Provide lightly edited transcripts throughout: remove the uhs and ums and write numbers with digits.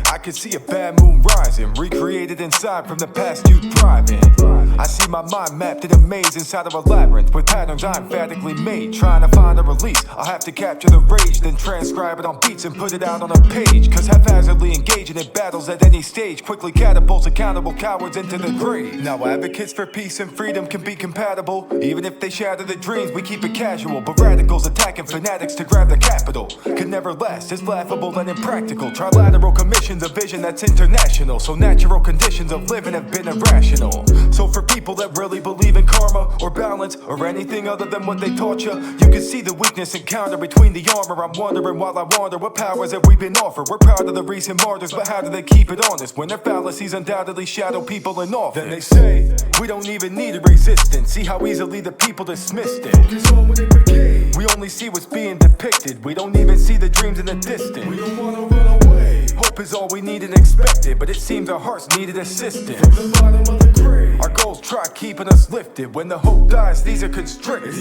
I can see a bad moon rising, recreated inside from the past you thrive in. I see my mind mapped in a maze inside of a labyrinth with patterns I emphatically made. Trying to find a release, I'll have to capture the rage, then transcribe it on beats and put it out on a page. Cause haphazardly engaging in battles at any stage quickly catapults accountable cowards into the grave. Now advocates for peace and freedom can be compatible, even if they shatter the dreams, we keep it casual. But radicals attacking fanatics to grab the capital could never last, it's laughable and impractical. Trilateral commissions a vision that's international, so natural conditions of living have been irrational. So for people that really believe in karma or balance or anything other than what they taught you, you can see the weakness encountered between the armor. I'm wondering while I wander, what powers have we been offered? We're proud of the recent martyrs, but how do they keep it honest when their fallacies undoubtedly shadow people in office? Then they say we don't even need a resistance. See how easily the people dismissed it. We only see what's being depicted. We don't even see the dreams in the distance. We don't wanna run away. Hope is all we need and expected, but it seems our hearts needed assistance. From the bottom of the grave, our goals try keeping us lifted. When the hope dies, these are constricted.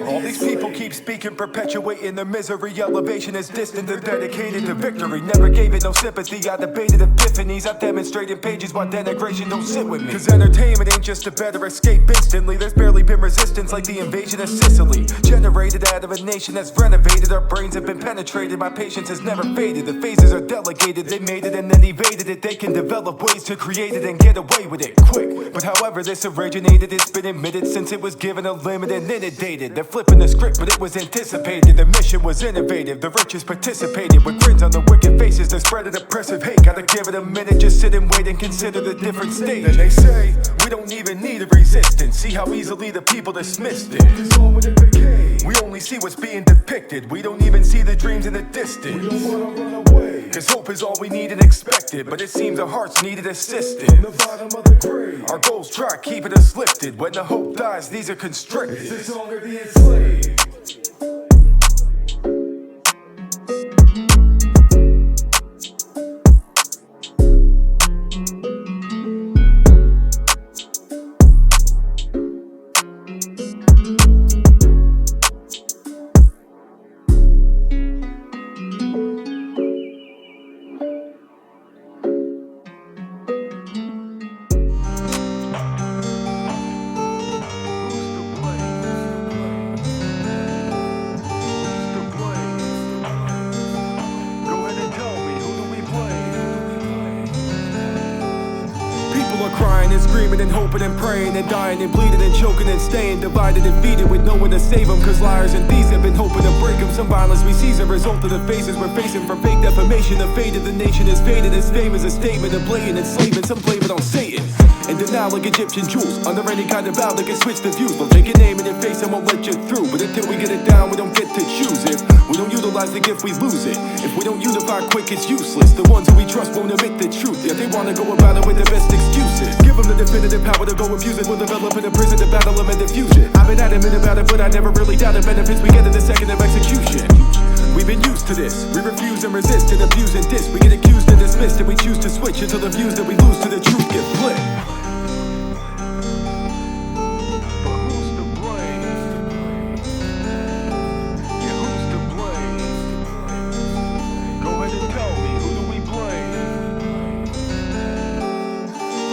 All these people keep speaking, perpetuating their misery. Elevation is distant, they're dedicated to victory. Never gave it no sympathy, I debated epiphanies. I demonstrated pages why denigration don't sit with me. Cause entertainment ain't just a better escape instantly. There's barely been resistance like the invasion of Sicily. Generated out of a nation that's renovated. Our brains have been penetrated, my patience has never faded. The phases are delegated, they made it and then evaded it. They can develop ways to create it and get away with it quick. But however this originated, it's been admitted since it was given a limit and inundated. They're flipping the script, but it was anticipated. The mission was innovative, the richest participated. With grins on their wicked faces, they're spreading oppressive hate. Gotta give it a minute, just sit and wait and consider the different stages. Then they say, we don't even need a resistance. See how easily the people dismissed it. We only see what's being depicted. We don't even see the dreams in the distance. We don't wanna run away. Cause hope is all we need and expected, but it seems our hearts needed assistance. From the bottom of the grave, our goals try keeping us lifted. When the hope dies, these are constricted. It's the song of the enslaved. And hoping and praying and dying and bleeding and choking and staying divided and defeated with no one to save them. Cause liars and thieves have been hoping to break them. Some violence we see is a result of the phases we're facing. From fake defamation, the fate of the nation is faded. Its fame is a statement of blatant enslavement. Some blame it on Satan and denial like Egyptian jewels. Under any kind of vow they can switch the views. They'll take a name in your face and won't let you through. But until we get it down, we don't get to choose it. We don't utilize the gift, we lose it. If we don't unify quick, it's useless. The ones who we trust won't admit the truth, yet they wanna go about it with the best excuses. Give them the definitive power to go abuse it. We'll develop in a prison to battle them and diffuse it. I've been adamant about it, but I never really doubted benefits we get in the second of execution. We've been used to this. We refuse and resist and abuse and diss. We get accused and dismissed and we choose to switch until the views that we lose to the truth get flipped.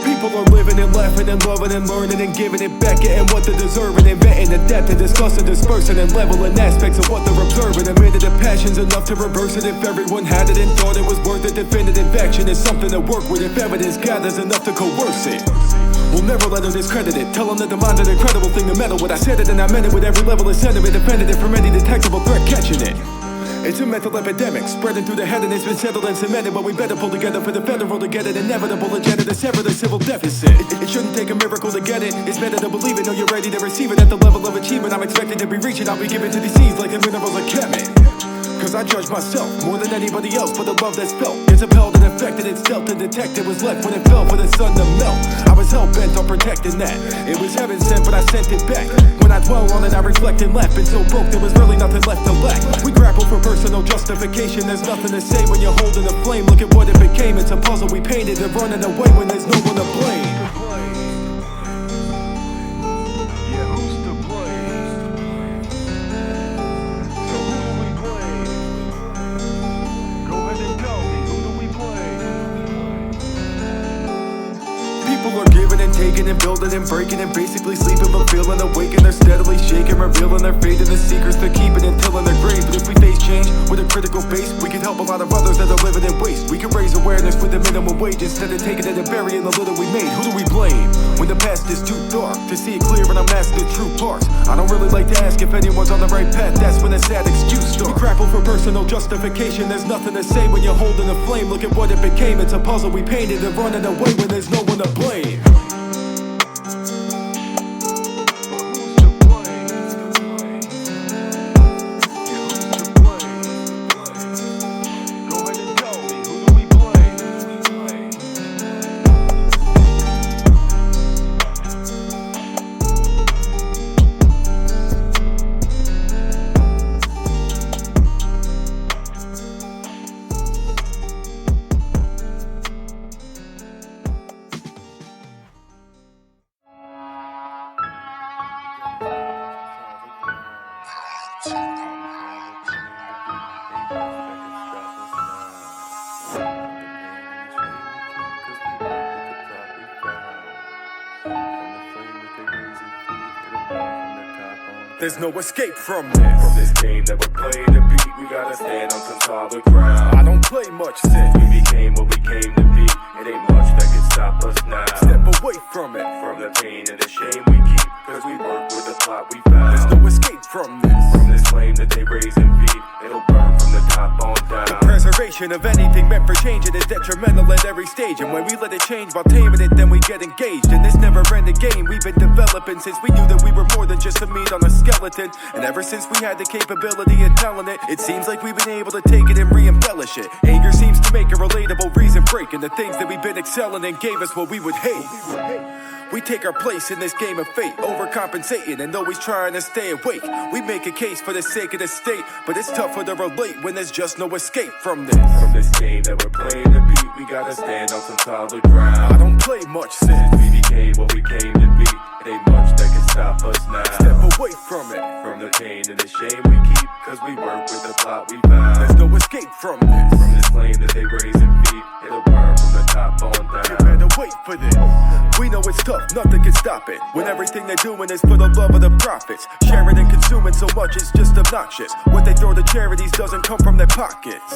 People are living and laughing and loving and learning and giving it back, getting what they're deserving, inventing the depth and discussing, dispersing and leveling aspects of what they're observing. Admitted the passion's enough to reverse it if everyone had it and thought it was worth it. Definitive action is something to work with if evidence gathers enough to coerce it. We'll never let them discredit it. Tell them that the mind's an incredible thing to meddle with. I said it and I meant it with every level of sentiment. Defended it from any detectable threat catching it. It's a mental epidemic, spreading through the head and it's been settled and cemented. But we better pull together for the federal to get it. Inevitable agenda to sever the civil deficit. It shouldn't take a miracle to get it. It's better to believe it, know you're ready to receive it. At the level of achievement I'm expected to be reaching, I'll be given to these seeds like the minerals of Kemet. Cause I judge myself more than anybody else for the love that's felt. It's upheld and infected, it's dealt and detected. Was left when it fell for the sun to melt. I was hell-bent on protecting that. It was heaven sent but I sent it back. When I dwell on it I reflect and laugh. Been so broke there was really nothing left to lack. We grapple for personal justification. There's nothing to say when you're holding a flame. Look at what it became, it's a puzzle we painted and running away when there's no one to blame. Yeah, who's to blame? So who do we blame? Go ahead and tell me, who do we blame? People are giving and taking and building and breaking and basically sleeping but feeling awake, and they're steadily shaking, revealing their fate and the secrets they're keeping until in their grave. But if we face change with a critical base, we can help a lot of others that are living in waste. We can raise awareness with the minimum wage instead of taking it and burying the little we made. Who do we blame when the past is too dark to see it clear and unmask the true parts? I don't really like to ask if anyone's on the right path. That's when a sad excuse starts. We grapple for personal justification. There's nothing to say when you're holding a flame. Look at what it became, it's a puzzle we painted and running away when there's no one to blame. There's no escape from this. From this game that we're playing to beat, we gotta stand on some solid ground. I don't play much since we became what we came to be. It ain't much that can stop us now. Step away from it, from the pain and the shame we keep, cause we work with the plot we found. There's no escape from this. From this flame that they raise and feed, it'll burn from the top on down. The preservation of anything meant for changing is detrimental at every stage. And when we let it change while taming it, then we get engaged in this never-ending game we've been developing since we knew that we were more than just a meat on a skeleton. And ever since we had the capability of telling it, it seems like we've been able to take it and re-embellish it. Anger seems to make a relatable reason break, and the things that we've been excelling in gave us what we would hate. We take our place in this game of fate, overcompensating and always trying to stay awake. We make a case for the sake of the state, but it's tougher to relate when there's just no escape from this. From this game that we're playing to beat, we gotta stand on some solid ground. I don't play much since we became what we came to be. It ain't much that can stop us now. Step away from it, from the pain and the shame we keep, cause we work with the plot we found. There's no escape from this. From this flame that they raise and feed, it'll burn from the top on down. You better wait for this. We know it's tough, nothing can stop it, when everything they're doing is for the love of the profits. Sharing and consuming so much it's just obnoxious. What they throw to charities doesn't come from their pockets,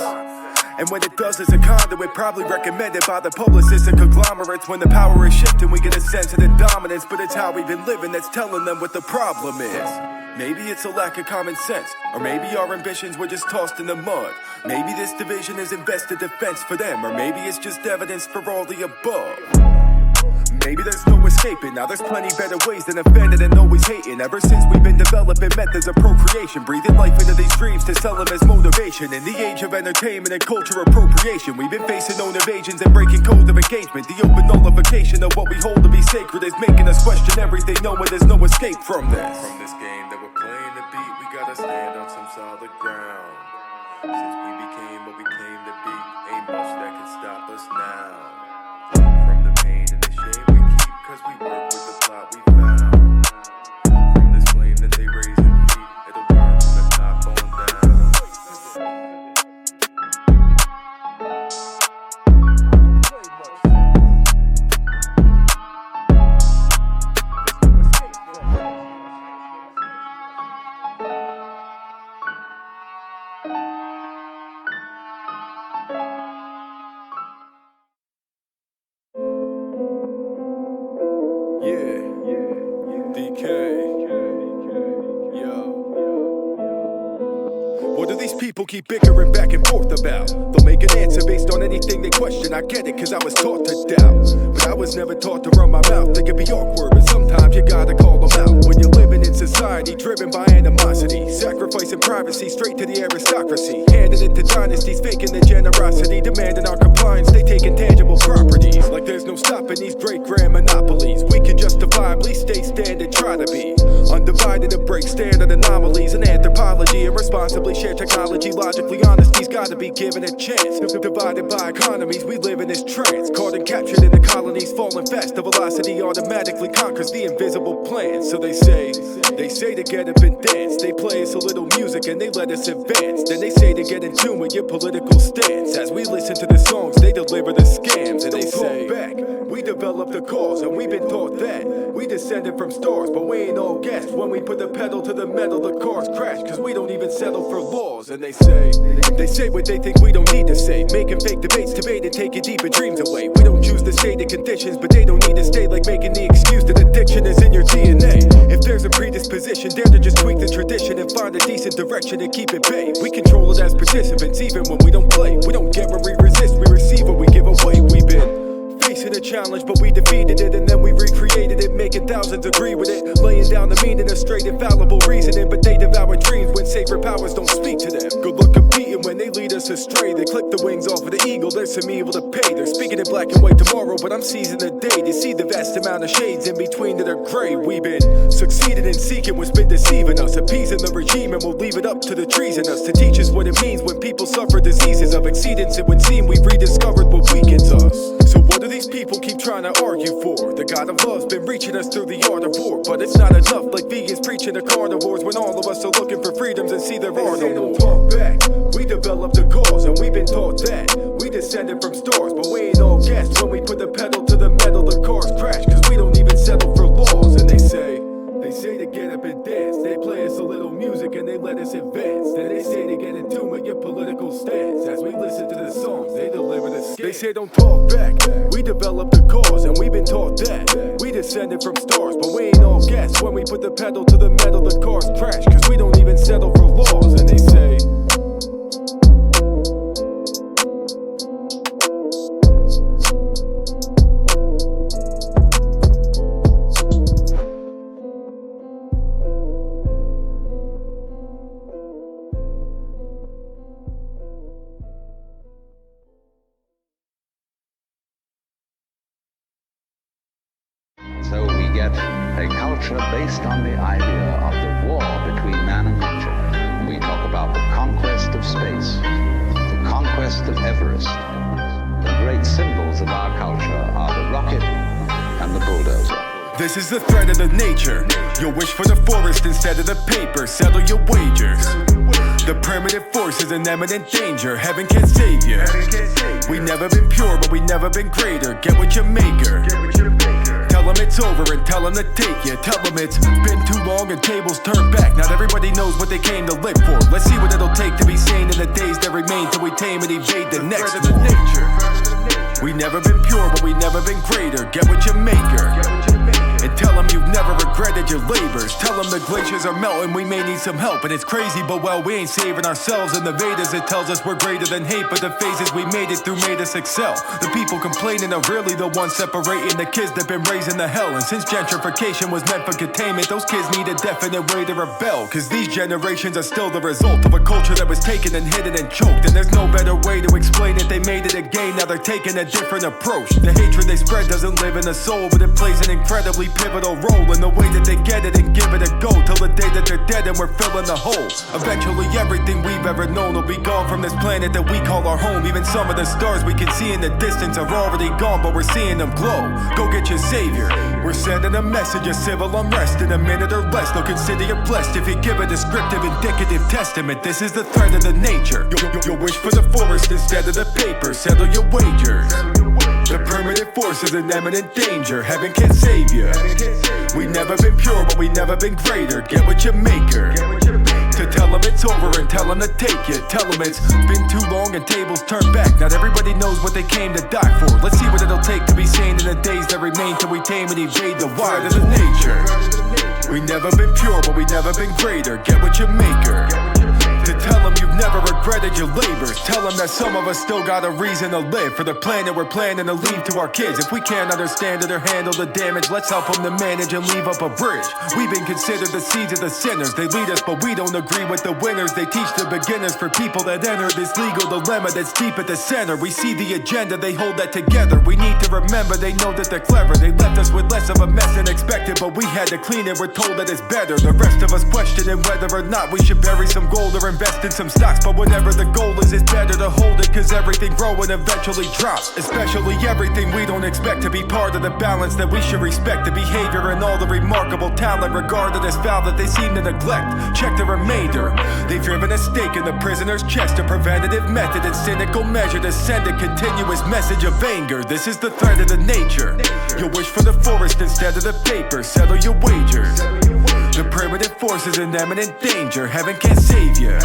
and when it does, it's a conduit probably recommended by the publicists and conglomerates. When the power is shifting, we get a sense of the dominance, but it's how we've been living that's telling them what the problem is. Maybe it's a lack of common sense, or maybe our ambitions were just tossed in the mud. Maybe this division is invested defense for them, or maybe it's just evidence for all the above. Maybe there's no escaping, now there's plenty better ways than offending and always hating. Ever since we've been developing methods of procreation, breathing life into these dreams to sell them as motivation. In the age of entertainment and culture appropriation, we've been facing known evasions and breaking codes of engagement. The open nullification of what we hold to be sacred is making us question everything, knowing there's no escape from this. From this game that we're playing to beat, we gotta stand on some solid ground. Since we became what we came to be, ain't much that can stop us now. From the pain and the shame we keep, cause we work with the plot we found. From this flame that they raise and feed, it'll burn from the top on down. What do these people keep bickering back and forth about? They'll make an answer based on anything they question. I get it, cause I was taught to doubt, but I was never taught to run my mouth. They can be awkward, but sometimes you gotta call them out. When you're living in society driven by animosity, sacrificing privacy straight to the aristocracy, handing it to dynasties, faking their generosity, demanding our compliance, they take intangible properties. Like there's no stopping these great grand monopolies. We can justifiably stay standard, try to be undivided and break standard anomalies in anthropology, and responsibly we share technology, logically honesty's gotta be given a chance. Divided by economies, we live in this trance. Caught and captured in the colonies, falling fast. The velocity automatically conquers the invisible plan. So they say to get up and dance. They play us a little music and they let us advance. Then they say to get in tune with your political stance. As we listen to the songs, they deliver the scams. And they say, back, we developed the cause and we've been taught that. We descended from stars, but we ain't all gas. When we put the pedal to the metal, the cars crash. Cause we don't even settle for laws. And they say what they think we don't need to say. Making fake debates, debate and take your deeper dreams away. We don't choose the stated conditions, but they don't need to stay. Like making the excuse that addiction is in your DNA. If there's a predisposition, dare to just tweak the tradition and find a decent direction and keep it bay. We control it as participants, even when we don't play. We don't get what we resist, we receive what we give away. We've been facing a challenge, but we defeated it, and then we recreated it, making thousands agree with it, laying down the meaning of straight infallible reasoning. But they devour dreams when sacred powers don't speak to them. Good luck competing when they lead us astray. They clip the wings off of the eagle, there's some evil to pay. They're speaking in black and white tomorrow, but I'm seizing the day to see the vast amount of shades in between that are gray. We've been succeeding in seeking what's been deceiving us, appeasing the regime, and we'll leave it up to the trees in us to teach us what it means when people suffer diseases of exceedance. It would seem we've rediscovered what weakens us. So what do these people keep trying to argue for? The God of love's been reaching us through the art of war, but it's not enough, like vegans preaching to carnivores, when all of us are looking for freedoms and see there are no more. Talk back, we developed the cause and we've been taught that. We descended from stars, but we ain't all gas. When we put the pedal to the metal, the cars crash, cause we don't even settle for laws. And they say to get up and dance. They play us a little music and they let us advance. Then they say to get in tune with your political stance. As we listen to the songs, they deliver the scale. They say don't talk back, we developed the cause and we've been taught that. We descended from stars, but we ain't all gas. When we put the pedal to the metal, the cars crash, cause we don't even settle for laws. And they say a culture based on the idea of the war between man and nature. We talk about the conquest of space, the conquest of Everest. The great symbols of our culture are the rocket and the bulldozer. this is the threat of the nature. You'll wish for the forest instead of the paper. Settle your wagers. The primitive force is an imminent danger. Heaven can't save you. We never been pure, but we never been greater. Get with your maker. Tell them it's over and tell them to take you. Tell them it's been too long and tables turned back. Not everybody knows what they came to live for. Let's see what it'll take to be sane in the days that remain till we tame and evade the next war. We never been pure, but we never been greater. Get with your maker. And tell them you've never regretted your labors. Tell them the glaciers are melting, we may need some help. And it's crazy, but well, we ain't saving ourselves. And the Vedas, it tells us we're greater than hate. But the phases we made it through made us excel. The people complaining are really the ones separating the kids that been raised in the hell. And since gentrification was meant for containment, those kids need a definite way to rebel. Cause these generations are still the result of a culture that was taken and hidden and choked. And there's no better way to explain it. They made it a game, now they're taking a different approach. The hatred they spread doesn't live in the soul, but it plays an incredibly pivotal role in the way that they get it and give it a go till the day that they're dead and we're filling the hole. Eventually everything we've ever known will be gone from this planet that we call our home. Even some of the stars we can see in the distance are already gone, but we're seeing them glow. Go get your savior. We're sending a message of civil unrest. In a minute or less they'll consider you blessed if you give a descriptive indicative testament. This is the threat of the nature. You'll wish for the forest instead of the paper. Settle your wagers. The primitive force is an imminent danger. Heaven can't save you. We never been pure, but we never been greater. Get with your maker. To tell them it's over and tell them to take you. Tell them it's been too long and tables turned back. Not everybody knows what they came to die for. Let's see what it'll take to be sane in the days that remain till we tame and evade the wide of the nature. We never been pure, but we never been greater. Get with your maker. To tell them you've never regretted regretted your labors. Tell them that some of us still got a reason to live for the planet we're planning to leave to our kids. If we can't understand it or handle the damage, let's help them to manage and leave up a bridge. We've been considered the seeds of the sinners. They lead us, but we don't agree with the winners. They teach the beginners for people that enter this legal dilemma that's deep at the center. We see the agenda, they hold that together. We need to remember, they know that they're clever. They left us with less of a mess than expected, but we had to clean it. We're told that it's better. The rest of us questioning whether or not we should bury some gold or invest in some stocks. But whatever the goal is, it's better to hold it, cause everything growing eventually drops. Especially everything we don't expect to be part of the balance that we should respect. The behavior and all the remarkable talent regarded as foul that they seem to neglect. Check the remainder. They've driven a stake in the prisoner's chest, a preventative method and cynical measure to send a continuous message of anger. This is the threat of the nature. You'll wish for the forest instead of the paper. Settle your wagers. The primitive force is in imminent danger. Heaven can't save you.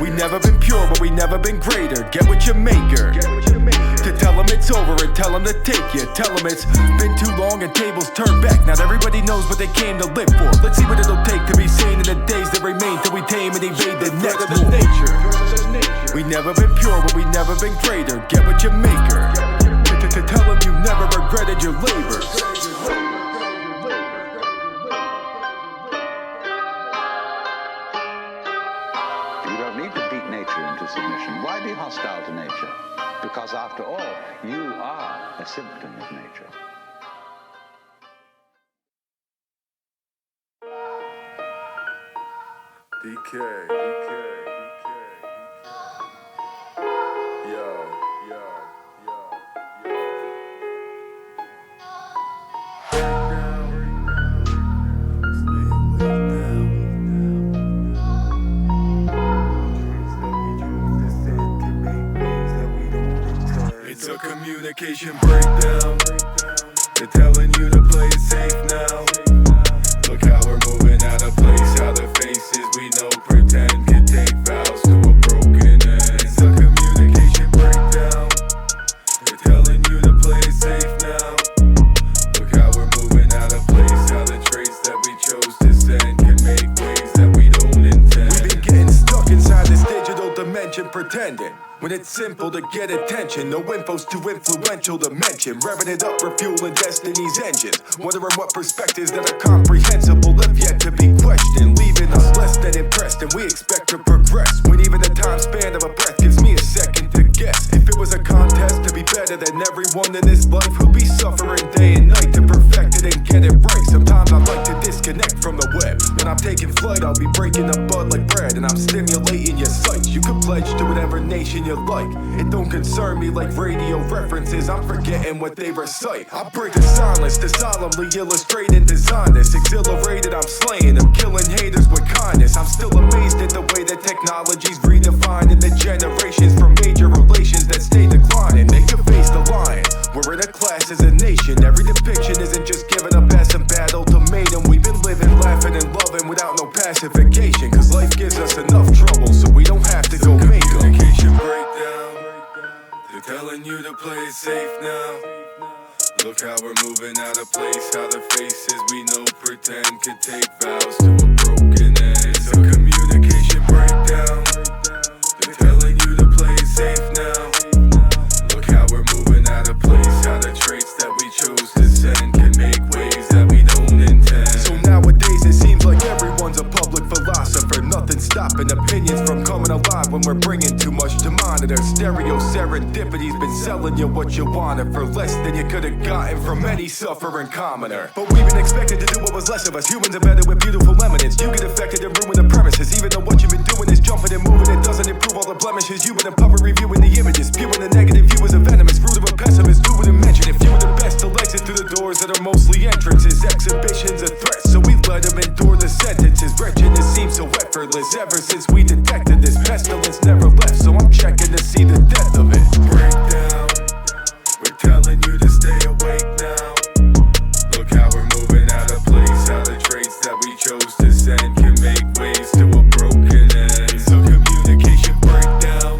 We never been pure, but we never been greater. Get with your maker. To tell them it's over and tell them to take you. Tell them it's been too long and tables turn back. Not everybody knows what they came to live for. Let's see what it'll take to be sane in the days that remain, till we tame and evade the next move. We never been pure, but we never been greater. Get with your maker. To tell them you never regretted your labors. You don't need to beat nature into submission. Why be hostile to nature? Because after all, you are a symptom of nature. DK. It's a communication breakdown. They're telling you to play it safe now. Look how we're moving out of place. How the faces we know pretend can take vows to a broken end. It's a communication breakdown. They're telling you to play it safe now. Look how we're moving out of place. How the traits that we chose to send can make waves that we don't intend. We've been getting stuck inside this digital dimension pretending, when it's simple to get attention. No info's too influential to mention. Revving it up, refueling destiny's engines. Wondering what perspectives that are comprehensible have yet to be questioned, leaving us less than impressed. And we expect to progress, when even the time span of a breath gives me a second to guess. If it was a contest to be better than everyone in this life, who'd be suffering day and night to perfect it and get it right. Sometimes I like to disconnect from the web. When I'm taking flight, I'll be breaking up bud like bread, and I'm stimulating your sights. You could pledge to whatever nation you like. It don't concern me like radio references. I'm forgetting what they recite. I break the silence to solemnly illustrate and design this. Exhilarated, I'm slaying them, killing haters with kindness. I'm still amazed at the way that technology's redefining the generations from major relations that stay declining. They could face the lion. We're in a class as a nation. Every depiction isn't just giving up as some bad ultimatum. We've been living, laughing, and loving without no pacification. Cause life gives us enough trouble, so we don't have to go make them. Communication breakdown. They're telling you to play it safe now. Look how we're moving out of place. How the faces we know pretend could take vows to a broken end. It's a communication breakdown. They're telling you to play it safe now. Look how we're moving out of place. How the traits that we chose to send can make waves that we don't intend. So nowadays it seems like everyone's a public philosopher. Nothing stopping opinions from coming alive when we're bringing too much to monitor. Stereo serendipity's been selling you what you wanted for less than you could have gotten from any suffering commoner. But we've been expected to do what was less of us. Humans are better with beautiful eminence. You get affected and ruin the premises. Even though what you've been doing is jumping and moving, it doesn't improve all the blemishes. You've been a puppet reviewing the images, spewing the negative. You as a venomous, rude of a pessimist. Do it and mention if you were the best to exit through the doors that are mostly entrances. Exhibitions are threats, so we let them endure the sentences. Wretchedness seems so effortless ever since we detected this pestilence never left. So I'm checking to see the depth of it. Breakdown. We're telling you to stay awake now. Look how we're moving out of place. How the traits that we chose to send can make waves to a broken end. It's a communication breakdown.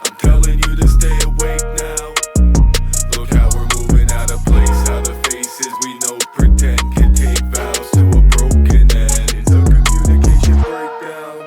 I'm telling you to stay awake now. Look how we're moving out of place. How the faces we know pretend can take vows to a broken end. It's a communication breakdown.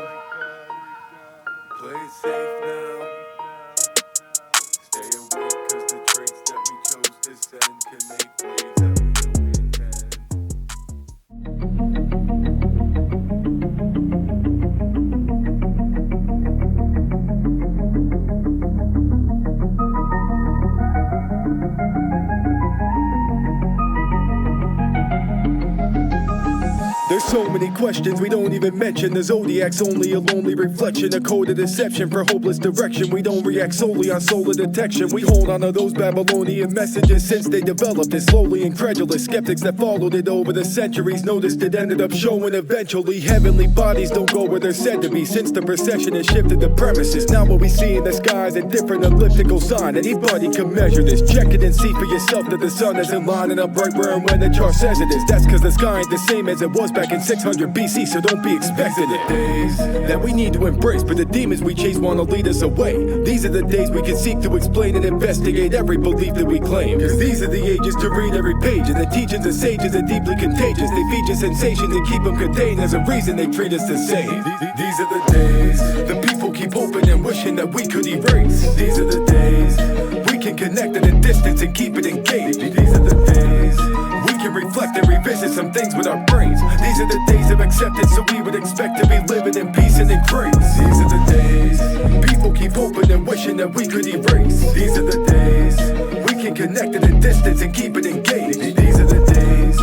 So many questions we don't even mention. The Zodiac's only a lonely reflection, a code of deception for hopeless direction. We don't react solely on solar detection. We hold on to those Babylonian messages since they developed it. Slowly incredulous skeptics that followed it over the centuries noticed it ended up showing eventually. Heavenly bodies don't go where they're said to be, since the procession has shifted the premises. Now what we see in the sky is a different elliptical sign. Anybody can measure this. Check it and see for yourself that the sun isn't lining up right where and when the chart says it is. That's cause the sky ain't the same as it was back in 600 BC, so don't be expecting it. Days that we need to embrace, but the demons we chase wanna lead us away. These are the days we can seek to explain and investigate every belief that we claim. Cause these are the ages to read every page, and the teachings of sages are deeply contagious. They feature sensations and keep them contained. There's a reason they treat us the same. These are the days the people keep hoping and wishing that we could erase. These are the days we can connect at a distance and keep it engaged. These are the days we can reflect and revisit some things with our brains. These are the days of acceptance, so we would expect to be living in peace and in grace. These are the days people keep hoping and wishing that we could erase. These are the days we can connect at a distance and keep it engaged. These are the days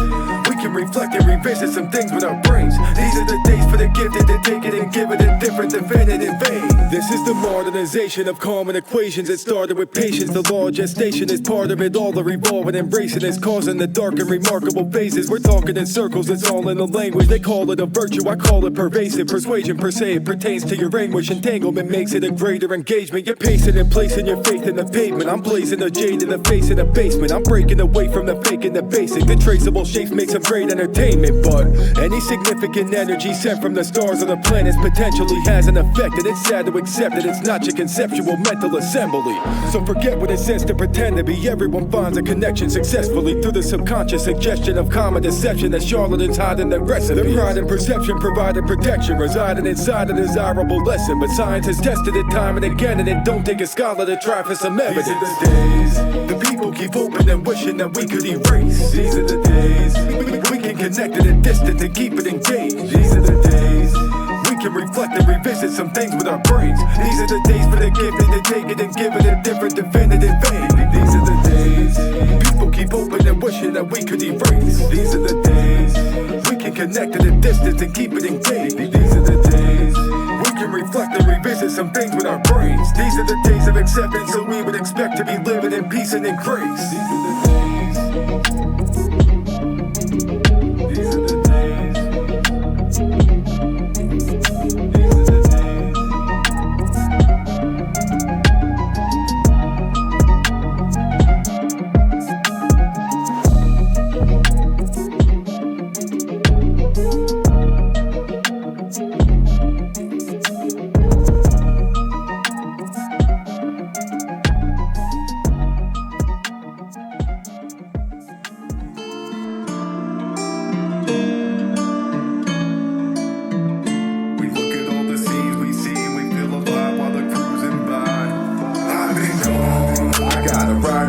we can reflect and revisit some things with our brains. These are the days for the gifted to take it and give it a different definitive vein. This is the modernization of common equations. It started with patience. The law of gestation is part of it all. The revolving embracing is causing the dark and remarkable phases. We're talking in circles, it's all in the language. They call it a virtue, I call it pervasive. Persuasion per se, it pertains to your anguish. Entanglement makes it a greater engagement. You're pacing and placing your faith in the pavement. I'm blazing a jade in the face in the basement. I'm breaking away from the fake and the basic. The traceable shapes make some great entertainment, but any significant energy sent from the stars or the planets potentially has an effect, and it's sad to accept that it's not your conceptual mental assembly. So forget what it says to pretend to be. Everyone finds a connection successfully through the subconscious suggestion of common deception that charlatans hide in their recipes. Their pride and perception provided protection, residing inside a desirable lesson. But science has tested it time and again, and it don't take a scholar to try for some evidence. These are the days the people keep hoping and wishing that we could erase. These are the days we can connect at a distance and keep it engaged. These are the days we can reflect and revisit some things with our brains. These are the days for the gifted to take it and give it a different definitive vein. These are the days people keep hoping and wishing that we could erase. These are the days we can connect at a distance and keep it engaged. These are the days we can reflect and revisit some things with our brains. These are the days of acceptance, so we would expect to be living in peace and in grace. These are the days. These are the days.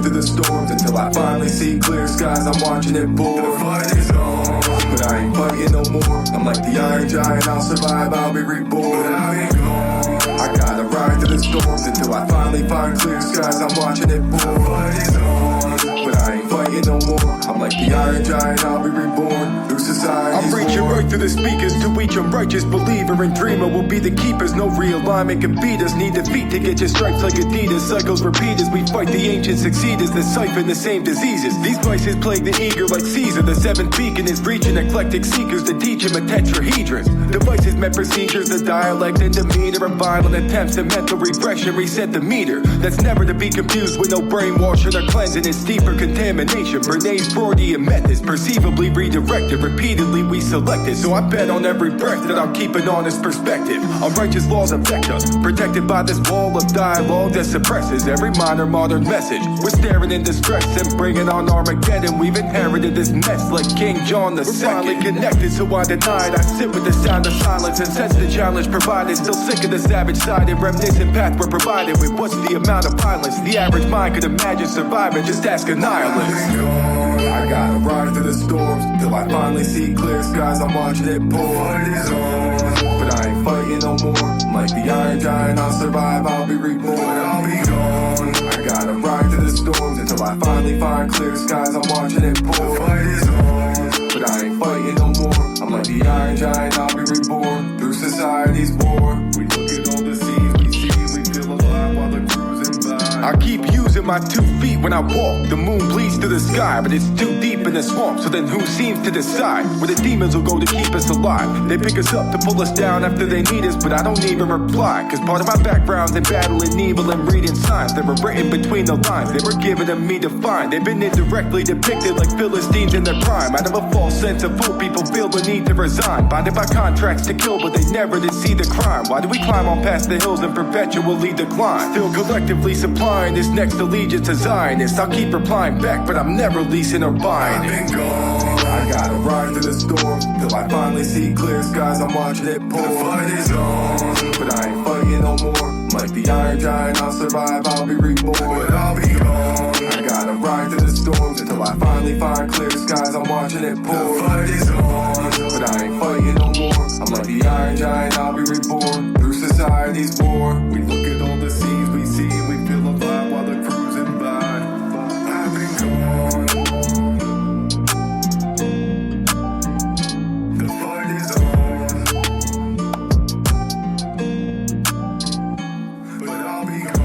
Through the storms until I finally see clear skies. I'm watching it pour. The fight is on, but I ain't fighting no more. I'm like the Iron Giant, I'll survive, I'll be reborn. But I ain't gone. I gotta ride through the storms until I finally find clear skies. I'm watching it pour. The fight is on, but I ain't fighting no more. I'm like the Iron Giant, I'll be reborn. Through society, I'm reaching right through the speakers to each unrighteous believer and dreamer will be the keepers. No realignment can beat us. Need defeat to get your stripes like Adidas. Cycles repeat as we fight the ancient succeeders that siphon the same diseases. These vices plague the eager like Caesar. The seventh beacon is reaching eclectic seekers to teach him a tetrahedron. Devices meant procedures, the dialect and demeanor of violent attempts to mental regression reset the meter. That's never to be confused with no brainwashing or cleansing. It's deeper contamination. Bernays Freudian methods perceivably redirected. Repeatedly we selected, so I bet on every breath that I'll keep an honest perspective. Unrighteous laws affect us, protected by this wall of dialogue that suppresses every minor modern message. We're staring in distress and bringing on Armageddon. We've inherited this mess like King John II. We're finally connected, so I denied. I sit with the sound of silence and sense the challenge provided. Still sick of the savage side and reminiscent path we're provided with. What's the amount of violence the average mind could imagine surviving? Just ask a nihilist. I gotta ride through the storms till I finally see clear skies. I'm watching it pour. Fight is on, but I ain't fighting no more. I'm like the Iron Giant, I'll survive, I'll be reborn. But I'll be gone. I gotta ride through the storms until I finally find clear skies. I'm watching it pour. The fight is on, but but I ain't fighting no more. I'm like the Iron Giant, I'll be reborn through society's war. We look at all the scenes we see, we feel alive while they're cruising by. I keep using my 2 feet when I walk. The moon bleeds to the sky, but it's too deep in the swamp. So then who seems to decide where the demons will go to keep us alive? They pick us up to pull us down after they need us, but I don't even reply. Cause part of my background's in battling evil and reading signs that were written between the lines. They were given to me to find. They've been indirectly depicted like Philistines in their prime. Out of a false sense of hope, people feel the need to resign. Binded by contracts to kill, but they never did see the crime. Why do we climb on past the hills and perpetually decline? Still collectively supplying this next allegiance to Zionists. I'll keep replying back, but I'm never leasing or buying it. I've been gone. I gotta ride through the storm till I finally see clear skies. I'm watching it pour. The fight is on, but I ain't fighting no more. Like the Iron Giant, I'll survive, I'll be reborn, but I'll be gone. I gotta ride through the storms until I finally find clear skies. I'm watching it pour. The fight is on, but I ain't fighting no more. I'm like the Iron Giant, I'll be reborn through society's war. We look at all the scenes we see, we feel alive while they're cruising by. I've been gone. The fight is on, but I'll be gone.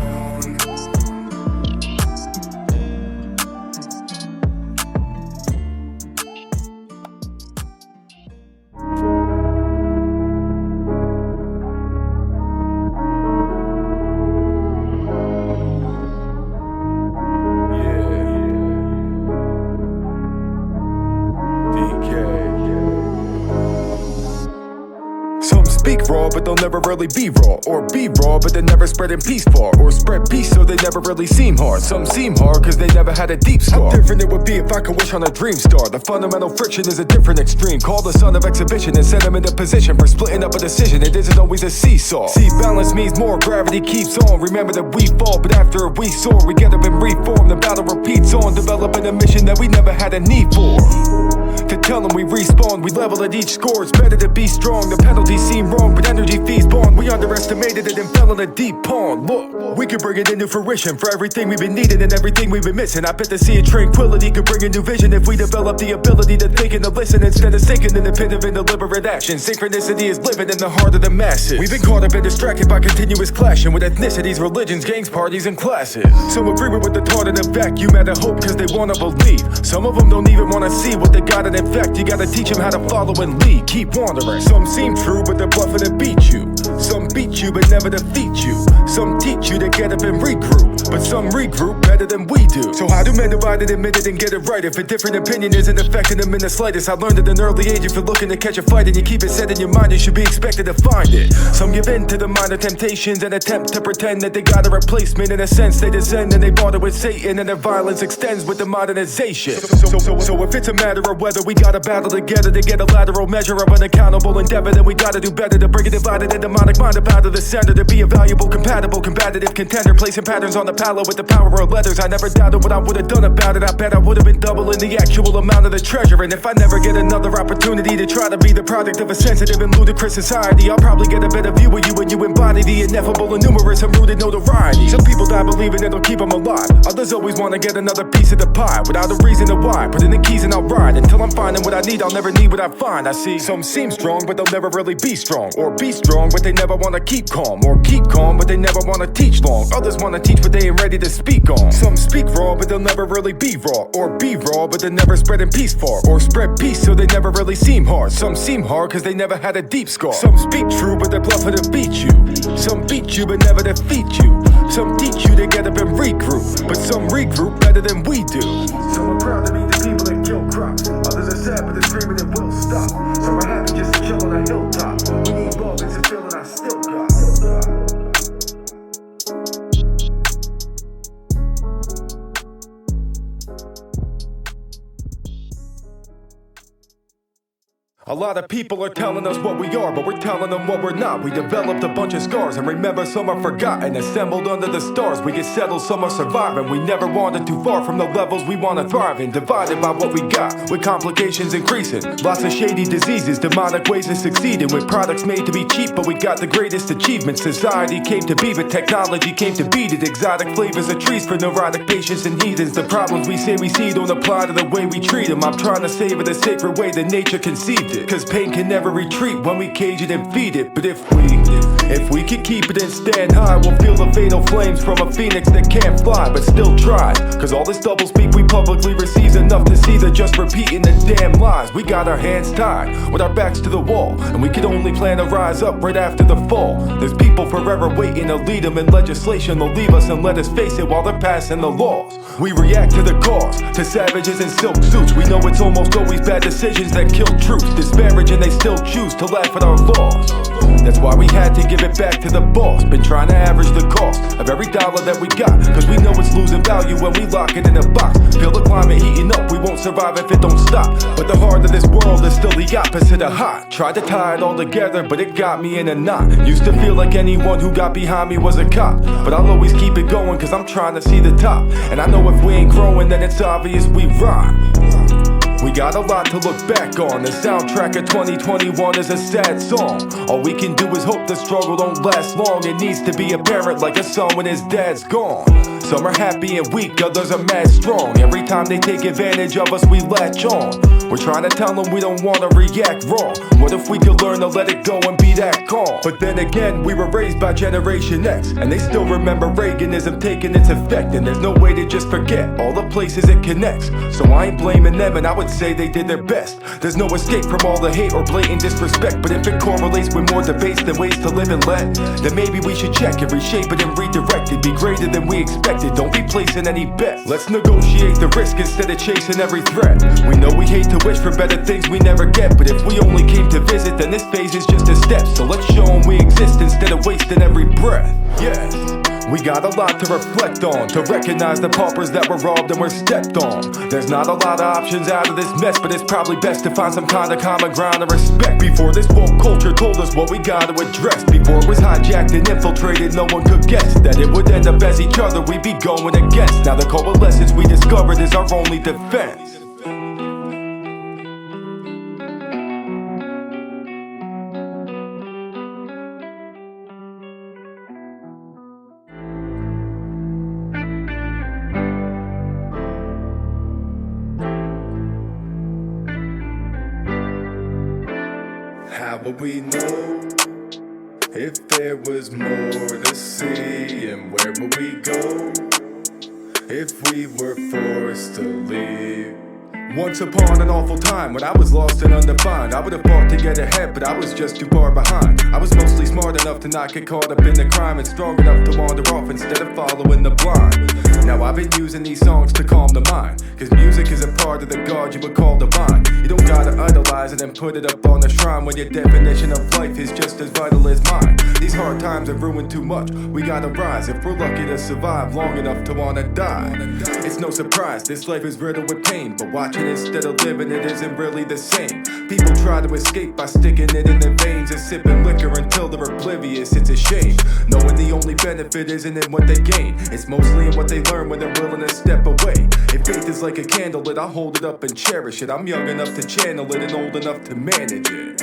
Speak raw, but they'll never really be raw. Or be raw, but they're never spreading peace far. Or spread peace so they never really seem hard. Some seem hard cause they never had a deep scar. How different it would be if I could wish on a dream star. The fundamental friction is a different extreme. Call the son of exhibition and set him in a position for splitting up a decision. It isn't always a seesaw. See, balance means more, gravity keeps on. Remember that we fall, but after we soar, we get up and reform. The battle repeats on, developing a mission that we never had a need for. To tell them we respawn, we level at each score. It's better to be strong, the penalties seem wrong, but energy feeds bond. We underestimated it and fell in a deep pond. Look, we could bring it into fruition for everything we've been needing and everything we've been missing. I bet the sea of tranquility could bring a new vision if we develop the ability to think and to listen instead of sinking in the pit of indeliberate action. Synchronicity is living in the heart of the masses. We've been caught up and distracted by continuous clashing with ethnicities, religions, gangs, parties, and classes. Some agreement with the thought in a vacuum out of hope cause they wanna believe. Some of them don't even wanna see what they got, and in fact you gotta teach them how to follow and lead. Keep wandering. Some seem true but they're bluffing to beat you. Some beat you but never defeat you. Some teach you to get up and regroup, but some regroup better than we do. So how do men divide it, admit it, and get it right? If a different opinion isn't affecting them in the slightest. I learned at an early age if you're looking to catch a fight and you keep it set in your mind, you should be expected to find it. Some give in to the minor temptations and attempt to pretend that they got a replacement. In a sense they descend and they barter with Satan, and their violence extends with the modernization. So if it's a matter of whether we gotta battle together to get a lateral measure of unaccountable endeavor, then we gotta do better to bring it divided and demonic mind up out of the center, to be a valuable, compatible, combative contender, placing patterns on the palette with the power of letters. I never doubted what I would've done about it. I bet I would've been doubling the actual amount of the treasure. And if I never get another opportunity to try to be the product of a sensitive and ludicrous society, I'll probably get a better view of you when you embody the ineffable and numerous and rooted notoriety. Some people die believing it'll keep them alive. Others always wanna get another piece of the pie without a reason to why. Put in the keys and I'll ride until I'm finding what I need. I'll never need what I find. I see some seem strong but they'll never really be strong, or be strong but they never wanna keep calm, or keep calm but they never wanna teach long. Others wanna teach but they ain't ready to speak on. Some speak raw but they'll never really be raw, or be raw but they're never spreading peace far, or spread peace so they never really seem hard. Some seem hard cause they never had a deep scar. Some speak true but they're bluffing to beat you. Some beat you but never defeat you. Some teach you to get up and regroup, but some regroup better than we do. Some are proud to be the people that kill crops. Others are sad but they're screaming it will stop. Some are happy just to chill on a hilltop. We need love, it's a feeling I still got. A lot of people are telling us what we are, but we're telling them what we're not. We developed a bunch of scars, and remember some are forgotten. Assembled under the stars, we get settled, some are surviving. We never wandered too far from the levels we want to thrive in. Divided by what we got, with complications increasing. Lots of shady diseases, demonic ways of succeeding. With products made to be cheap, but we got the greatest achievements. Society came to be, but technology came to beat it. Exotic flavors of trees for neurotic patients and heathens. The problems we say we see don't apply to the way we treat them. I'm trying to savor the sacred way that nature conceived it. Cause pain can never retreat when we cage it and feed it. But if we can keep it and stand high, we'll feel the fatal flames from a phoenix that can't fly but still tries. Cause all this doublespeak we publicly receive's enough to see they're just repeating the damn lies. We got our hands tied with our backs to the wall, and we can only plan to rise up right after the fall. There's people forever waiting to lead them in legislation. They'll leave us and let us face it while they're passing the laws. We react to the cause, to savages in silk suits. We know it's almost always bad decisions that kill truth. Disparage and they still choose to laugh at our laws. That's why we had to give it back to the boss. Been trying to average the cost of every dollar that we got, cause we know it's losing value when we lock it in a box. Feel the climate heating up, we won't survive if it don't stop. But the heart of this world is still the opposite of hot. Tried to tie it all together, but it got me in a knot. Used to feel like anyone who got behind me was a cop, but I'll always keep it going cause I'm trying to see the top. And I know if we ain't growing then it's obvious we rot. We got a lot to look back on. The soundtrack of 2021 is a sad song. All we can do is hope the struggle don't last long. It needs to be apparent like a son when his dad's gone. Some are happy and weak, others are mad strong. Every time they take advantage of us, we latch on. We're trying to tell them we don't want to react wrong. What if we could learn to let it go and be that calm? But then again, we were raised by Generation X, and they still remember Reaganism taking its effect. And there's no way to just forget all the places it connects. So I ain't blaming them, and I would say they did their best. There's no escape from all the hate or blatant disrespect. But if it correlates with more debates than ways to live and let, then maybe we should check it, reshape it and redirect it. Be greater than we expected, don't be placing any bets. Let's negotiate the risk instead of chasing every threat. We know we hate to wish for better things we never get, but if we only came to visit, then this phase is just a step. So let's show them we exist instead of wasting every breath. Yes, we got a lot to reflect on, to recognize the paupers that were robbed and were stepped on. There's not a lot of options out of this mess, but it's probably best to find some kind of common ground and respect. Before this woke culture told us what we gotta address, before it was hijacked and infiltrated, no one could guess that it would end up as each other we'd be going against. Now the coalescence we discovered is our only defense. How would we know if there was more to see? And where would we go if we were forced to leave? Once upon an awful time when I was lost and undefined, I would have fought to get ahead, but I was just too far behind. I was mostly smart enough to not get caught up in the crime, and strong enough to wander off instead of following the blind. Now I've been using these songs to calm the mind, cause music is a part of the God you would call divine. You don't gotta idolize it and put it up on a shrine when your definition of life is just as vital as mine. These hard times have ruined too much, we gotta rise if we're lucky to survive long enough to wanna die. It's no surprise, this life is riddled with pain, but watching instead of living it isn't really the same. People try to escape by sticking it in their veins and sipping liquor until they're oblivious. It's a shame, knowing the only benefit isn't in what they gain, it's mostly in what they learn when they're willing to step away. If faith is like a candle lit, I'll hold it up and cherish it. I'm young enough to channel it and old enough to manage it.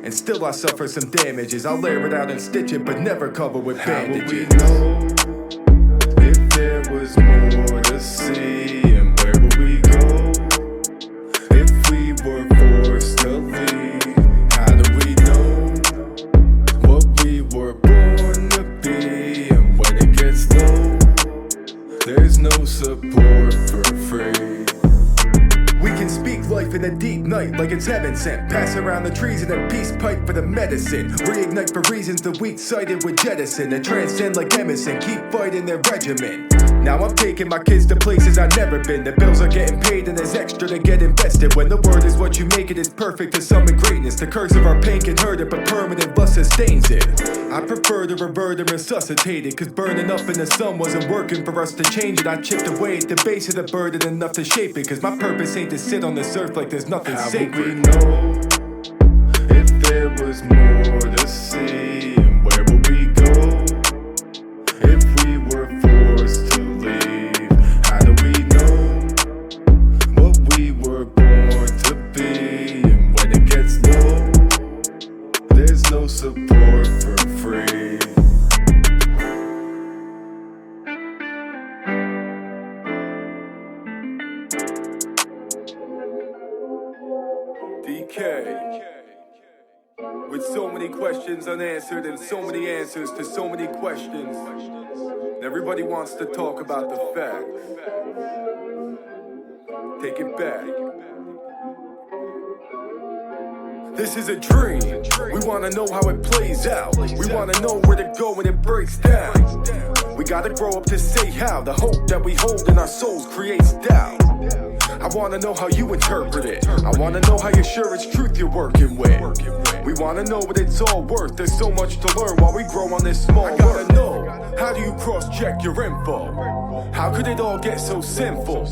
And still I suffer some damages. I'll layer it out and stitch it, but never cover with bandages. How would we know if there was more to see? And where would we go if we were forced to leave? How do we know what we were born to be? And when it gets low, there's no support for free. We can speak life in a deep night like it's heaven sent. Pass around the trees in a peace pipe for the medicine. Reignite for reasons the weak-sighted would jettison. And transcend like Emerson, keep fighting their regiment. Now I'm taking my kids to places I've never been. The bills are getting paid and there's extra to get invested. When the word is what you make it is perfect to summon greatness. The curse of our pain can hurt it, but permanent lust sustains it. I prefer to revert and resuscitate it, cause burning up in the sun wasn't working for us to change it. I chipped away at the base of the burden enough to shape it, cause my purpose ain't to sit on this earth like there's nothing sacred. How would we know there was more to see. And where would we go if we were forced to leave? How do we know what we were born to be? And when it gets low, there's no support for free. DK, with so many questions unanswered and so many answers to so many questions, everybody wants to talk about the facts. Take it back. This is a dream. We wanna know how it plays out. We wanna know where to go when it breaks down. We gotta grow up to say how the hope that we hold in our souls creates doubt. I wanna know how you interpret it. I wanna know how you're sure it's truth you're working with. We wanna know what it's all worth. There's so much to learn while we grow on this small earth. I gotta know, how do you cross-check your info? How could it all get so sinful?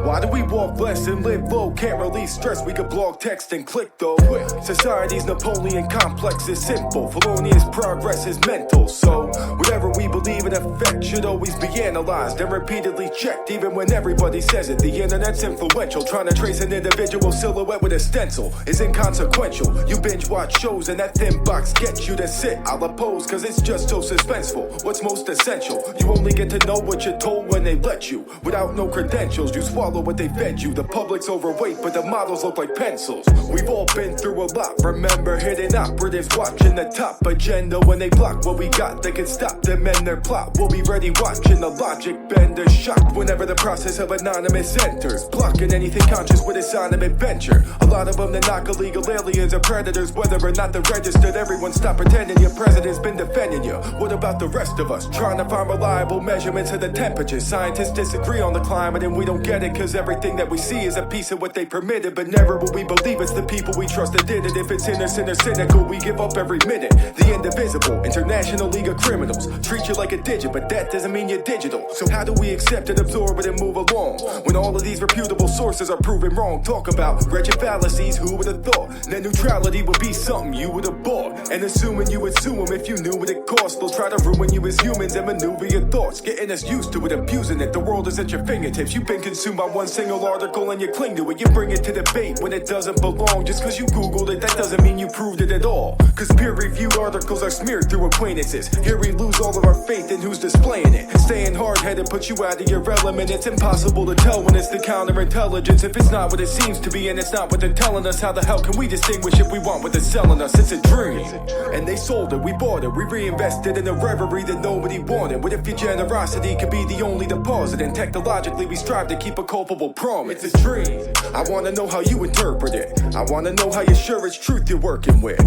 Why do we walk less and live low? Can't release stress, we could blog, text, and click though. Society's Napoleon complex is simple. Felonious progress is mental. So, whatever we believe in effect should always be analyzed and repeatedly checked. Even when everybody says it, the internet's influential. Trying to trace an individual silhouette with a stencil is inconsequential. You binge watch shows and that thin box gets you to sit. I'll oppose cause it's just so suspenseful. What's most essential? You only get to know what you're told when they let you. Without no credentials, you swallow what they fed you. The public's overweight, but the models look like pencils. We've all been through a lot. Remember hidden operatives watching the top agenda. When they block what we got, they can stop them and their plot. We'll be ready watching the logic bender. Shocked whenever the process of anonymous enters. Blocking anything conscious with a sign of adventure. A lot of them that knock illegal aliens are predators. Whether or not they're registered, everyone stop pretending your president's been defending you. What about the rest of us? Trying to find reliable measurements of the temperature. Scientists disagree on the climate and we don't get it. Cause everything that we see is a piece of what they permitted. But never will we believe it's the people we trust that did it. If it's innocent or cynical, we give up every minute. The indivisible, International League of Criminals treat you like a digit, but that doesn't mean you're digital. So how do we accept it, absorb it, and move along when all of these reputable sources are proven wrong? Talk about wretched fallacies, who would have thought net neutrality would be something you would have bought? And assuming you would sue them if you knew what it cost. They'll try to ruin you as humans and maneuver your thoughts, getting us used to it, abusing it. The world is at your fingertips. You've been consumed by one single article and you cling to it. You bring it to debate when it doesn't belong. Just cause you googled it, that doesn't mean you proved it at all. Cause peer-reviewed articles are smeared through acquaintances. Here we lose all of our faith in who's displaying it. Staying hard-headed puts you out of your element. It's impossible to tell when it's the counterintelligence. If it's not what it seems to be and it's not what they're telling us, how the hell can we distinguish if we want what they're selling us? It's a dream. And they sold it, we bought it, we reinvested in a reverie that nobody wanted. What if your generosity could be the only deposit? And technologically we strive to keep a culpable promise. It's a dream. I wanna know how you interpret it. I wanna know how you're sure it's truth you're working with.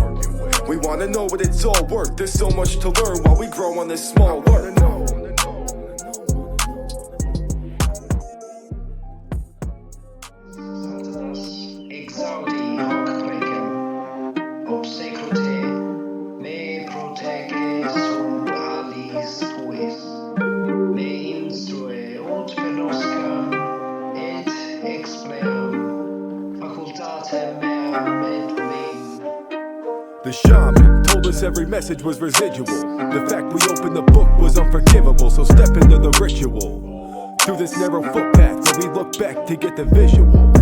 We wanna know what it's all worth. There's so much to learn while we grow on this small earth. The shaman told us every message was residual. The fact we opened the book was unforgivable. So step into the ritual through this narrow footpath where we look back to get the visual.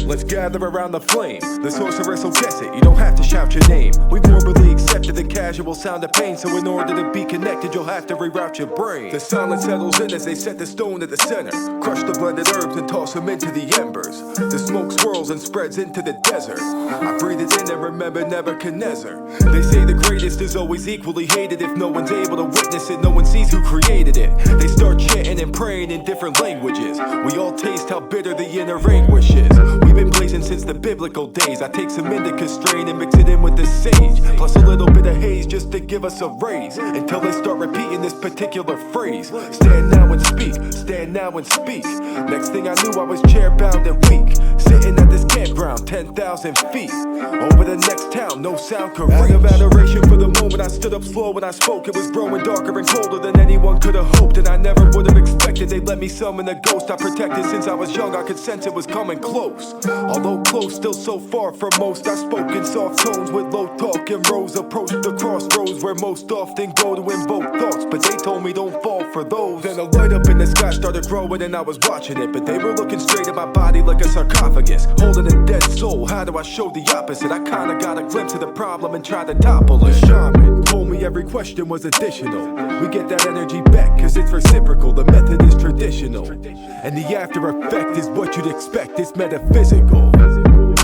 Let's gather around the flame. The sorceress will guess it. You don't have to shout your name. We've morbidly accepted the casual sound of pain. So in order to be connected, you'll have to reroute your brain. The silence settles in as they set the stone at the center. Crush the blended herbs and toss them into the embers. The smoke swirls and spreads into the desert. I breathe it in and remember Nebuchadnezzar. They say the greatest is always equally hated. If no one's able to witness it, no one sees who created it. They start chanting and praying in different languages. We all taste how bitter the inner anguish is. We've been blazing since the biblical days. I take some indica strain and mix it in with the sage, plus a little bit of haze just to give us a raise, until they start repeating this particular phrase. Stand now and speak, stand now and speak. Next thing I knew I was chair-bound and weak, sitting at this campground 10,000 feet over the next town, no sound could reach. Out of adoration for the moment I stood up slow when I spoke. It was growing darker and colder than anyone could have hoped, and I never would have expected they'd let me summon a ghost I protected since I was young. I could sense it was coming close. Although close, still so far from most. I spoke in soft tones with low talk and rose. Approached the crossroads where most often go to invoke thoughts, but they told me don't fall for those. Then a light up in the sky started growing and I was watching it, but they were looking straight at my body like a sarcophagus, holding a dead soul. How do I show the opposite? I kinda got a glimpse of the problem and tried to topple it. The shaman told me every question was additional. We get that energy back cause it's reciprocal. The method is traditional, and the after effect is what you'd expect. It's metaphysical.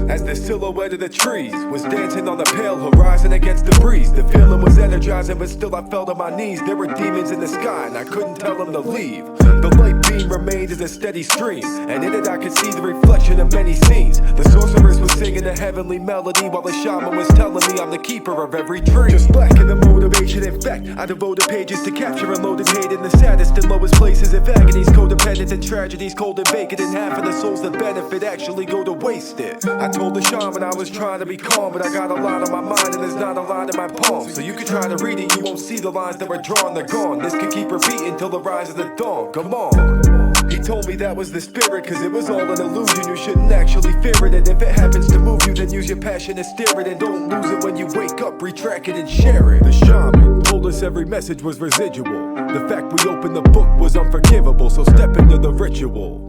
As the silhouette of the trees was dancing on the pale horizon against the breeze, the feeling was energizing, but still I fell on my knees. There were demons in the sky and I couldn't tell them to leave. The light beam remained as a steady stream, and in it I could see the reflection of many scenes. The sorceress was singing a heavenly melody, while the shaman was telling me I'm the keeper of every dream. Just lacking the motivation, in fact, I devoted pages to capture unloaded hate in the saddest and lowest places of agonies, codependence and tragedies, cold and vacant, and half of the souls that benefit actually go to waste it. I told the shaman I was trying to be calm, but I got a lot on my mind and there's not a line in my palm. So you can try to read it, you won't see the lines that were drawn, they're gone. This could keep repeating till the rise of the dawn. Come on. He told me that was the spirit, cause it was all an illusion. You shouldn't actually fear it, and if it happens to move you, then use your passion to steer it, and don't lose it when you wake up. Retrack it and share it. The shaman told us every message was residual. The fact we opened the book was unforgivable, so step into the ritual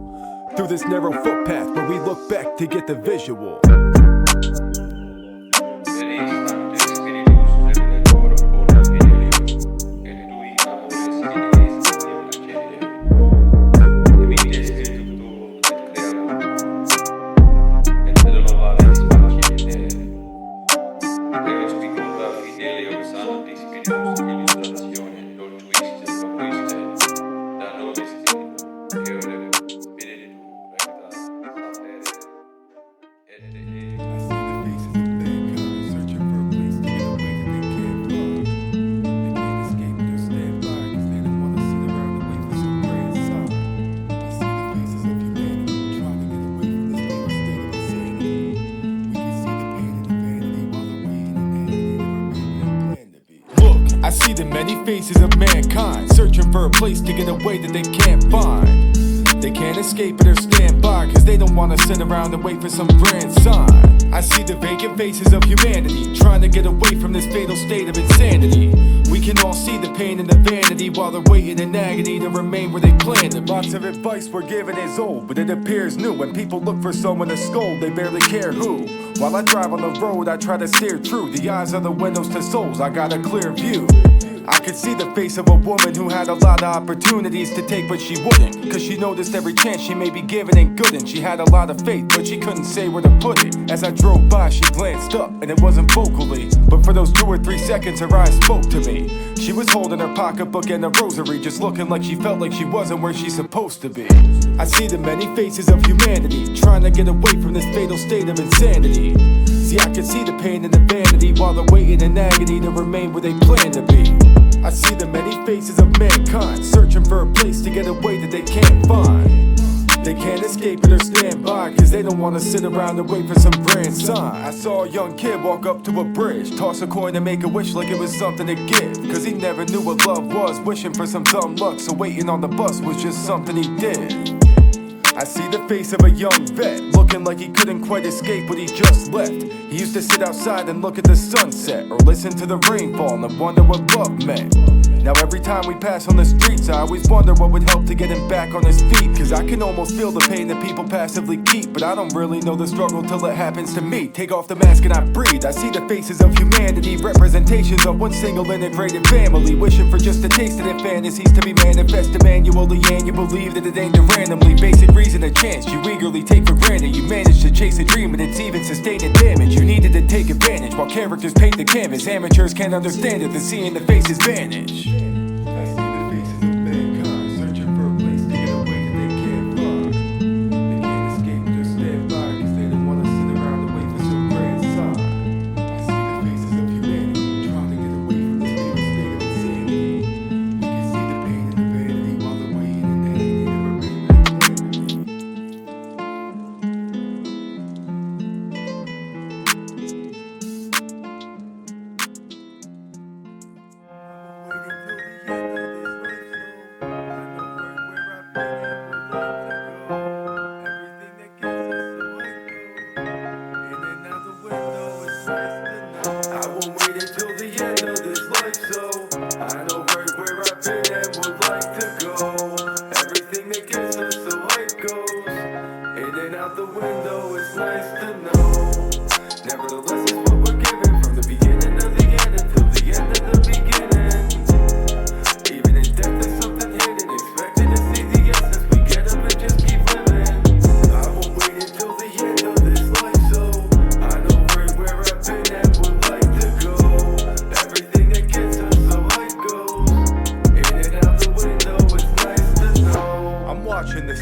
through this narrow footpath where we look back to get the visual. I see the many faces of mankind, searching for a place to get away that they can't find. They can't escape it or stand by, cause they don't wanna sit around and wait for some grand sign. I see the vacant faces of humanity, trying to get away from this fatal state of insanity. We can all see the pain and the vanity, while they're waiting in agony to remain where they plan to be. Lots of advice we're given is old, but it appears new. When people look for someone to scold, they barely care who. While I drive on the road, I try to steer true. The eyes are the windows to souls, I got a clear view. I could see the face of a woman who had a lot of opportunities to take, but she wouldn't, cause she noticed every chance she may be given ain't good, and she had a lot of faith, but she couldn't say where to put it. As I drove by, she glanced up, and it wasn't vocally, but for those 2 or 3 seconds her eyes spoke to me. She was holding her pocketbook and a rosary, just looking like she felt like she wasn't where she's supposed to be. I see the many faces of humanity, trying to get away from this fatal state of insanity. See, I can see the pain and the vanity, while they're waiting in agony to remain where they plan to be. I see the many faces of mankind, searching for a place to get away that they can't find. They can't escape it or stand by, cause they don't wanna sit around and wait for some grand sign. I saw a young kid walk up to a bridge, toss a coin and make a wish like it was something to give, cause he never knew what love was, wishing for some dumb luck, so waiting on the bus was just something he did. I see the face of a young vet, looking like he couldn't quite escape what he just left. He used to sit outside and look at the sunset, or listen to the rainfall and wonder what love meant. Now every time we pass on the streets, I always wonder what would help to get him back on his feet. Cause I can almost feel the pain that people passively keep, but I don't really know the struggle till it happens to me. Take off the mask and I breathe. I see the faces of humanity, representations of one single integrated family, wishing for just a taste of their fantasies to be manifested manually, and you believe that it ain't randomly. Basic reason a chance you eagerly take for granted. You managed to chase a dream, but it's even sustaining damage. You needed to take advantage while characters paint the canvas. Amateurs can't understand it, then seeing the faces vanish. I see the faces of mankind, searching for a place to get away that they can't find. They can't escape it or stand by, cause they don't wanna sit around and wait for some grand sign. I see the faces of humanity, trying to get away from this fatal state of insanity. We can see the pain and the vanity, while they're waiting in agony to remain where they plan to be. Waiting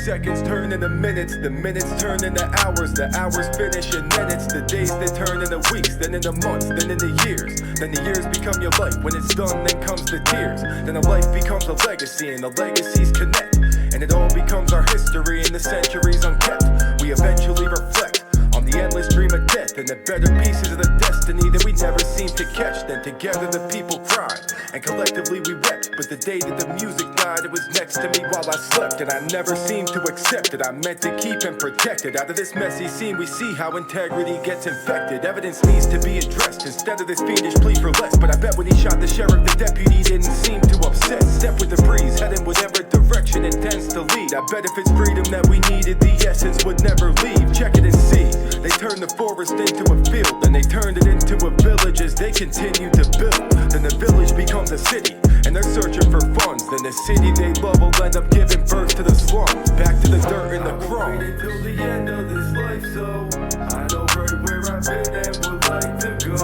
seconds turn into minutes, the minutes turn into hours, the hours finish and then it's the days that turn into weeks, then into months, then into years. Then the years become your life. When it's done, then comes the tears. Then a life becomes a legacy, and the legacies connect. And it all becomes our history, and the centuries unkept. We eventually reflect on the endless dream of death and the better pieces of the destiny that we never seem to catch. Then together the people cried, and collectively we wept. But the day that the music died, it was next to me while I slept. And I never seemed to accept it. I meant to keep and protect it. Out of this messy scene we see how integrity gets infected. Evidence needs to be addressed instead of this fiendish plea for less. But I bet when he shot the sheriff, the deputy didn't seem to upset. Step with the breeze, head in whatever direction it tends to lead. I bet if it's freedom that we needed, the essence would never leave. Check it and see. They turned the forest into a field, and they turned it into a village as they continue to build. Then the village becomes a city, and they're searching for funds. Then the city they love will end up giving birth to the slums. Back to the dirt and the crumbs. I waited till the end of this life, so I know right where I've been and would like to go.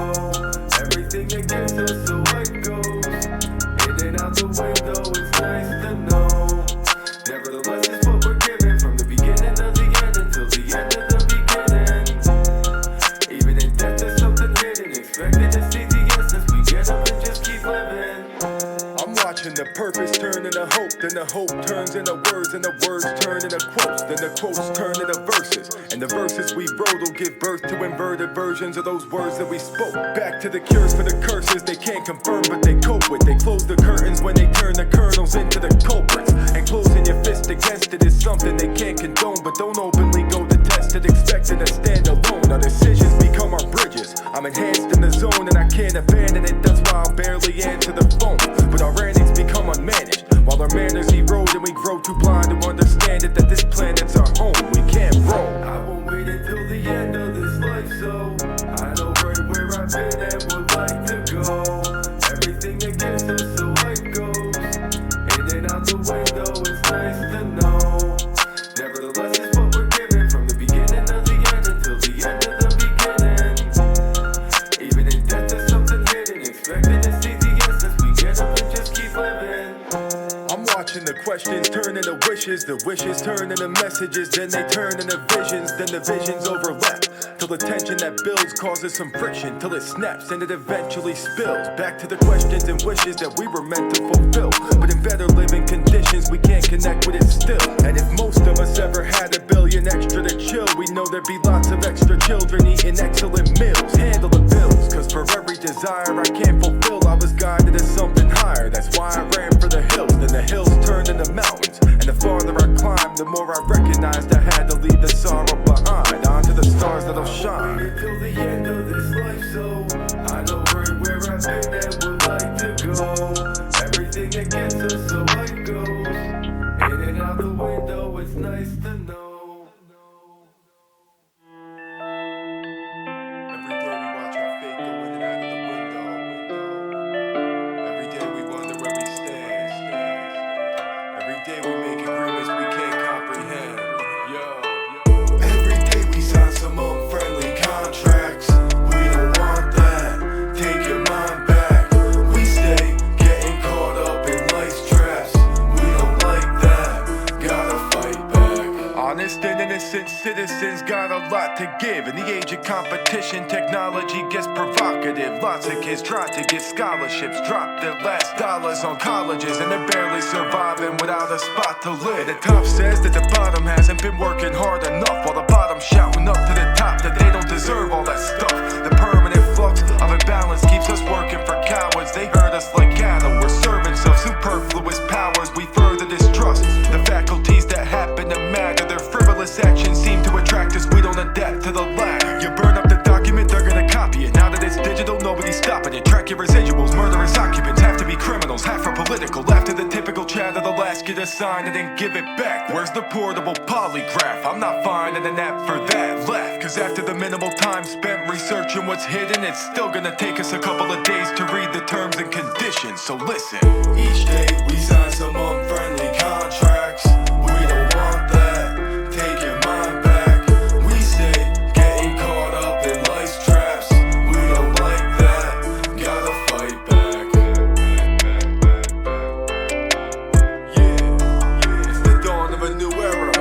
Everything against us, so it goes in and out the window. It's nice to know. Nevertheless, it's what we're given from the beginning of the end until the end of the beginning. Even in death, there's something hidden. Expected to see the essence. We get up and just keep living. I'm watching the purpose turn into hope. Then the hope turns into words, and the words turn into quotes. Then the quotes turn into verses, and the verses we wrote will give birth to inverted versions of those words that we spoke. Back to the cures for the curses they can't confirm but they cope with. They close the curtains when they turn the kernels into the culprits. And closing your fist against it is something they can't condone, but don't openly go to test it expecting to stand alone. Our decisions become our bridges. I'm enhanced in the zone and I can't abandon it. That's why I'll barely answer the phone. But our antics become unmanaged, while our manners erode and we grow too blind to understand it, that this planet's our home. We can't roam. I won't wait until the end of this life, so I know right where I've been and would like to go. Everything against us, so it goes in and out the window. It's nice to know. Nevertheless, it's what we're given from the beginning of the end until the end of the beginning. Even in death, there's something hidden. Expecting to see the essence. We get up and just keep living. I'm watching the questions turn into wishes, the wishes turn into messages, then they turn into visions, then the visions overlap, till the tension that builds causes some friction, till it snaps and it eventually spills. Back to the questions and wishes that we were meant to fulfill, but in better living conditions we can't connect with it still. And if most of us ever had $1 billion extra to chill, we know there'd be lots of extra children eating excellent meals. Handle the bills, cause for every desire I can't fulfill, I was guided to something higher. That's why I ran for the hills, then the hills turned into mountains, and the farther I climbed, the more I recognized I had to leave the sorrow behind. Onto the stars that'll shine. Until the end of this life, so I know right where I've been and would like to go. Everything against us, so it goes in and out the window. It's nice to know. Every day we watch our fate go in and out of the window. Every day we wonder where we stand. Every day we make agreements we can't comprehend. Every day we sign some unfriendly contracts. We don't want that. Take your mind back. We stay getting caught up in life's traps. We don't like that. Gotta fight back. Honest and innocent citizens got a lot to give. In the age of competition, technology gets provocative. Lots of kids try to get scholarships, drop their last dollars on colleges, and they're barely surviving without a spot to live. And the top says that the bottom hasn't been working hard enough, while the bottom shouting up to the top that they don't deserve all that stuff. The permanent flux of imbalance keeps us working for cowards. They hurt us like cattle. We're servants of superfluous powers we further distrust. The faculties that happen to matter, their frivolous actions seem to attract us. We don't adapt to the lack. You burn up the document, they're gonna copy it. Now that it's digital, nobody's stopping it. Track your residuals, murderous occupants have to be criminals, half are political. After the typical chatter, they'll ask you to sign and then give it back. Where's the portable polygraph? I'm not finding an app for that left. Cause after the minimal time spent researching what's hidden, it's still gonna take us a couple of days to read the terms and conditions. So listen. Each day we sign some unfriendly contracts. We don't want that. Take your mind back. We stay getting caught up in life's traps. We don't like that. Gotta fight back. Yeah, it's the dawn of a new era.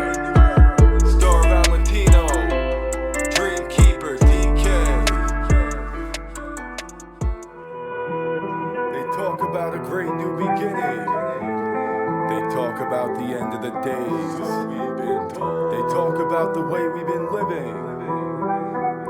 talk about the end of the days. They talk about the way we've been living.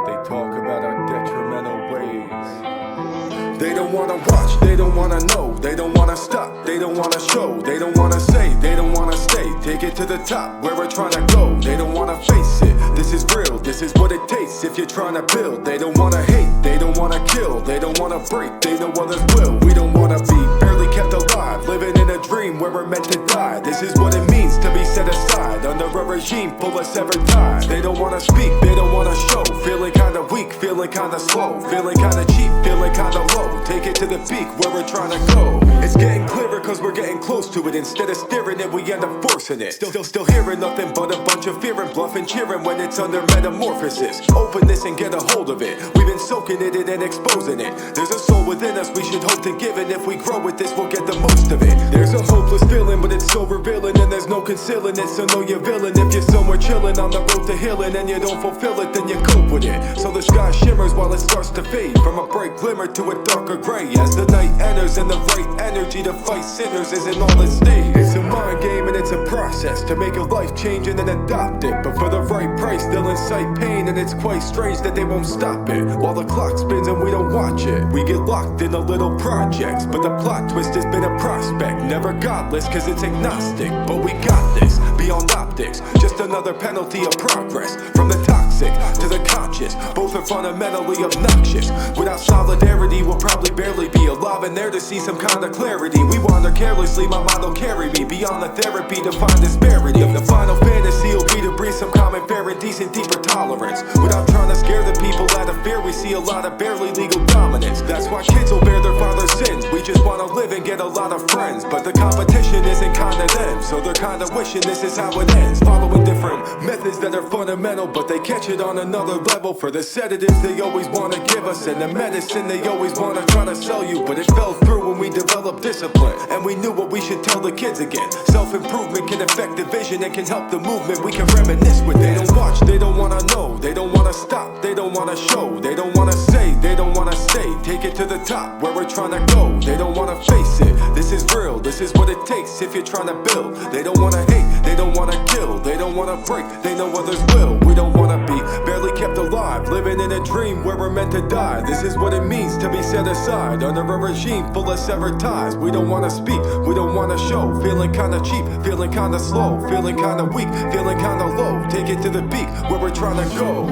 They talk about our detrimental ways. They don't wanna watch, they don't wanna know, they don't wanna stop, they don't wanna show, they don't wanna say, they don't wanna stay. Take it to the top, where we're trying to go. They don't wanna face it, this is real, this is what it takes if you're trying to build. They don't wanna hate, they don't wanna kill, they don't wanna break, they know others will. We don't wanna be barely kept alive, living in a dream where we're meant to die. This is what it means to be set aside, under a regime full of severed ties. They don't wanna speak, they don't wanna show, feeling kinda weak, feeling kinda slow, feeling kinda cheap, feeling kinda low. Take it to the peak where we're trying to go. It's getting clearer cause we're getting close to it. Instead of steering it, we end up forcing it. Still hearing nothing but a bunch of fear and bluff and cheering when it's under metamorphosis. Open this and get a hold of it. We've been soaking it in and exposing it. There's a soul within us we should hope to give it. If we grow with this, we'll get the most of it. There's a hopeless feeling, but it's so revealing, and there's no concealing it. So know you're villain if you're somewhere chilling on the road to healing and you don't fulfill it, then you cope with it. So the sky shimmers while it starts to fade, from a bright glimmer to a darker gray as the night enters, and the right energy to fight sinners isn't all at stake. It's a mind game and it's a process to make a life change and then adopt it. But for the right price, they'll incite pain, and it's quite strange that they won't stop it. While the clock spins and we don't watch it, we get locked in the little projects. But the plot twist has been a prospect, never godless cause it's agnostic. But we got this, beyond optics, just another penalty of progress. From the toxic to the conscious, both are fundamentally obnoxious. Without solidarity, we'll probably barely be alive and there to see some kind of clarity. We wander carelessly, my mind will carry me beyond the therapy to find disparity. The final fantasy will be to breathe some common fare and decent deeper tolerance. Without trying to scare the people out of fear, we see a lot of barely legal dominance. That's why kids will bear their father's sins. We just wanna live and get a lot of friends, but the competition isn't kinda them, so they're kinda wishing this is how it ends. Following different methods that are fundamental, but they catch it on another level. For the sedatives they always wanna give us, and the medicine they always wanna try to sell you. But it fell through when we developed discipline, and we knew what we should tell the kids again. Self-improvement can affect the vision and can help the movement. We can reminisce with it. They don't watch, they don't wanna know, they don't wanna stop, they don't wanna show, they don't wanna say, they don't wanna stay. Take it to the top where we're trying to go. They don't wanna face it, this is real, this is what it takes if you're trying to build. They don't wanna hate, they don't wanna kill, they don't wanna break, they know others will. We don't wanna be barely kept alive, living in a dream where we're meant to die. This is what it means to be set aside, under a regime full of severed ties. We don't wanna speak, we don't wanna show, feeling kinda cheap, feeling kinda slow, feeling kinda weak, feeling kinda low. Take it to the peak where we're trying to go.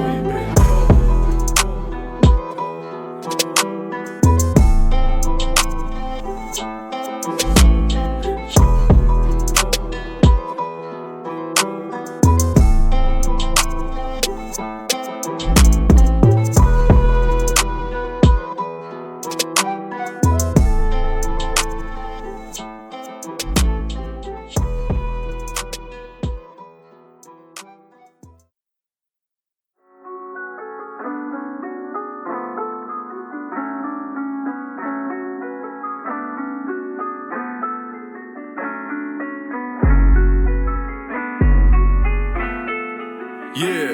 Yeah,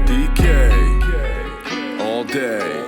DK, all day.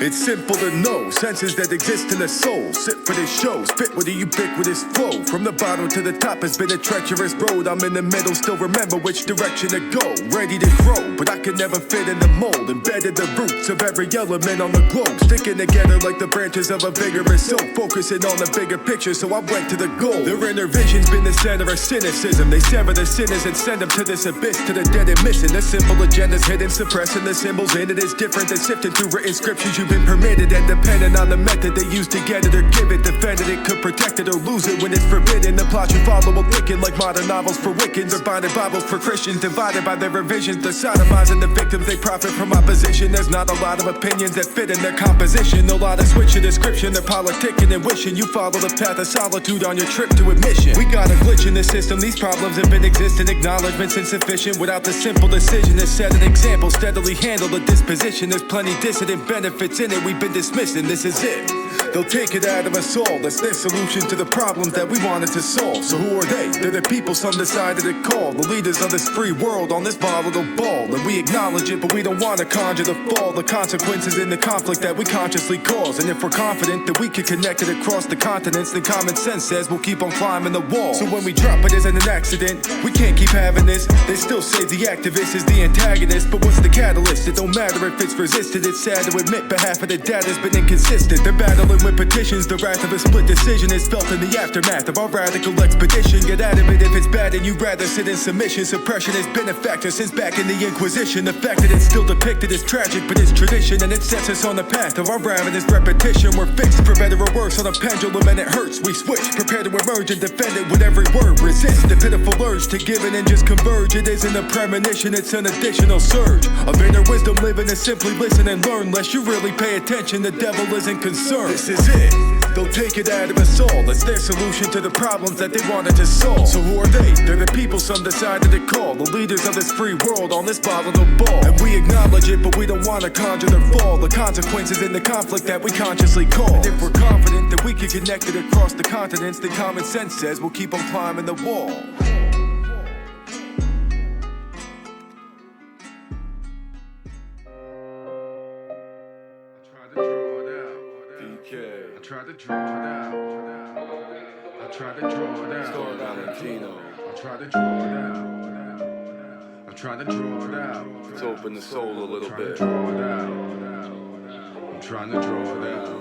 It's simple to know, senses that exist in the soul. Sit for the show, spit with a ubiquitous flow. From the bottom to the top has been a treacherous road. I'm in the middle, still remember which direction to go. Ready to grow, but I can never fit in the mold. Embedded the roots of every element on the globe, sticking together like the branches of a vigorous oak. Focusing on the bigger picture, so I went to the goal. Their inner vision's been the center of cynicism. They sever the sinners and send them to this abyss, to the dead and missing. The simple agenda's hidden, suppressing the symbols in it is different than sifting through written scriptures you've been permitted, and depending on the method they use to get it or give it, defend it, it could protect it or lose it when it's forbidden. The plot you follow will thicken like modern novels for Wiccans or binded Bibles for Christians, divided by their revisions. The sodomizing the victims, they profit from opposition. There's not a lot of opinions that fit in their composition. No lot of switching description, they're politicking and wishing you follow the path of solitude on your trip to admission. We got a glitch in the system, these problems have been existing. Acknowledgement's insufficient without the simple decision to set an example. Steadily handle the disposition, there's plenty dissident benefits what's in it we've been dismissing. This is it. They'll take it out of us all. That's their solution to the problems that we wanted to solve. So who are they? They're the people some decided to call the leaders of this free world on this volatile ball. And we acknowledge it, but we don't want to conjure the fall, the consequences in the conflict that we consciously cause. And if we're confident that we can connect it across the continents, then common sense says we'll keep on climbing the wall. So when we drop it isn't an accident, we can't keep having this. They still say the activist is the antagonist, but what's the catalyst? It don't matter if it's resisted. It's sad to admit, but half of the data's been inconsistent. They're battling with petitions. The wrath of a split decision is felt in the aftermath of our radical expedition. Get out of it if it's bad and you'd rather sit in submission. Suppression has been a factor since back in the Inquisition. The fact that it's still depicted is tragic, but it's tradition, and it sets us on the path of our ravenous repetition. We're fixed for better or worse on a pendulum, and it hurts. We switch, prepare to emerge and defend it with every word. Resist the pitiful urge to give in and just converge. It isn't a premonition, it's an additional surge of inner wisdom. Living to simply listen and learn. Lest you really pay attention, the devil isn't concerned. This is it. They'll take it out of us all. It's their solution to the problems that they wanted to solve. So who are they? They're the people some decided to call the leaders of this free world on this volatile ball. And we acknowledge it, but we don't want to conjure their fall, the consequences in the conflict that we consciously call. And if we're confident that we can connect it across the continents, then common sense says we'll keep on climbing the wall. I tried to draw it out. I tried to draw it out. StarValentino. I tried to draw it out. I'm trying to draw it out. Let's open the soul a little bit. I'm trying to draw it out.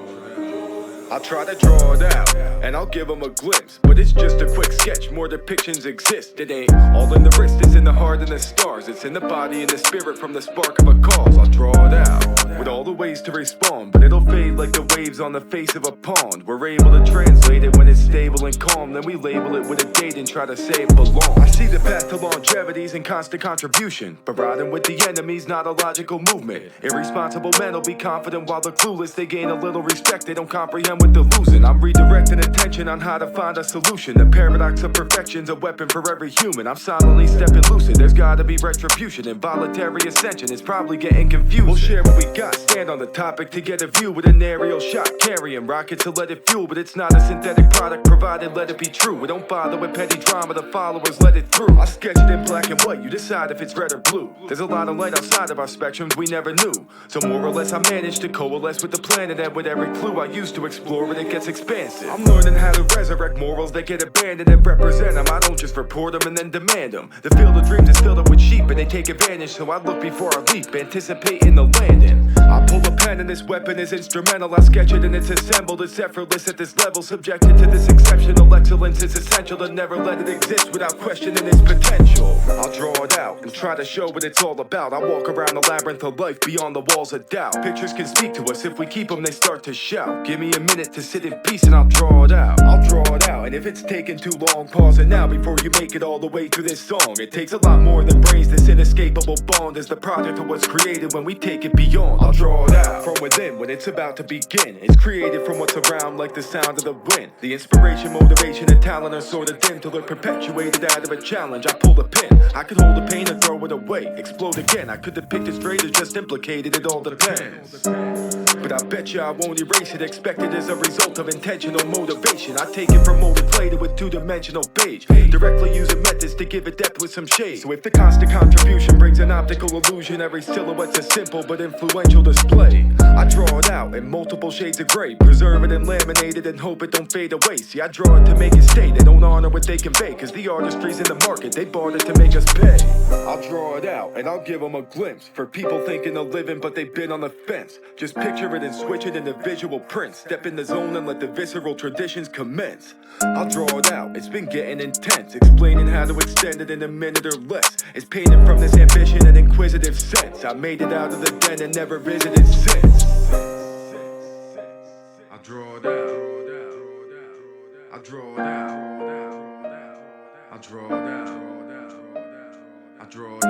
I'll try to draw it out, and I'll give them a glimpse. But it's just a quick sketch, more depictions exist. It ain't all in the wrist, it's in the heart and the stars. It's in the body and the spirit from the spark of a cause. I'll draw it out, with all the ways to respond. But it'll fade like the waves on the face of a pond. We're able to translate it when it's stable and calm. Then we label it with a date and try to say it belongs. I see the path to longevity's and constant contribution. But riding with the enemy's not a logical movement. Irresponsible men will be confident while the clueless, they gain a little respect. They don't comprehend what they're losing. I'm redirecting attention on how to find a solution. The paradox of perfection's a weapon for every human. I'm silently stepping lucid. There's gotta be retribution. Involuntary ascension is probably getting confused. We'll share what we got, stand on the topic to get a view with an aerial shot. Carrying rockets to let it fuel, but it's not a synthetic product provided, let it be true. We don't bother with petty drama, the followers let it through. I sketch it in black and white, you decide if it's red or blue. There's a lot of light outside of our spectrums we never knew. So more or less I managed to coalesce with the planet, and with every clue I used to explore it, it gets expansive. I'm learning how to resurrect morals that get abandoned and represent them. I don't just report them and then demand them. The field of dreams is filled up with sheep and they take advantage, so I look before I leap, anticipating the landing. I pull a pen and this weapon is instrumental. I sketch it and it's assembled. It's effortless at this level, subjected to this exceptional excellence. It's essential to never let it exist without questioning its potential. I'll draw it out and try to show what it's all about. I walk around the labyrinth of life beyond the walls of doubt. Pictures can speak to us, if we keep them they start to shout. Give me a minute to sit in peace and I'll draw it out. I'll draw it out, and if it's taking too long, pause it now before you make it all the way through this song. It takes a lot more than brains. This inescapable bond is the product of what's created when we take it beyond. I'll draw it out from within when it's about to begin. It's created from what's around, like the sound of the wind. The inspiration, motivation, and talent are sort of dim till they're perpetuated out of a challenge. I pull the pin, I could hold the pain and throw it away, explode again. I could depict it straight or just implicated, it all depends. But I bet you I won't erase it, expect it as a result of intentional motivation. I take it from molded clay to a two-dimensional page, directly using methods to give it depth with some shade. So if the constant contribution brings an optical illusion, every silhouette's a simple but influential display. I draw it out in multiple shades of gray, preserve it and laminate it and hope it don't fade away. See, I draw it to make it stay, they don't honor what they convey, cause the artistry's in the market, they bought it to make us pay. I'll draw it out and I'll give them a glimpse, for people thinking of living but they've been on the fence. Just picture it and switch it into visual prints, step in the zone and let the visceral traditions commence. I'll draw it out, it's been getting intense, explaining how to extend it in a minute or less. It's painted from this ambition and inquisitive sense. I made it out of the den and never visited since. I'll draw it out, I'll draw it out, I'll draw it out, I'll draw it out.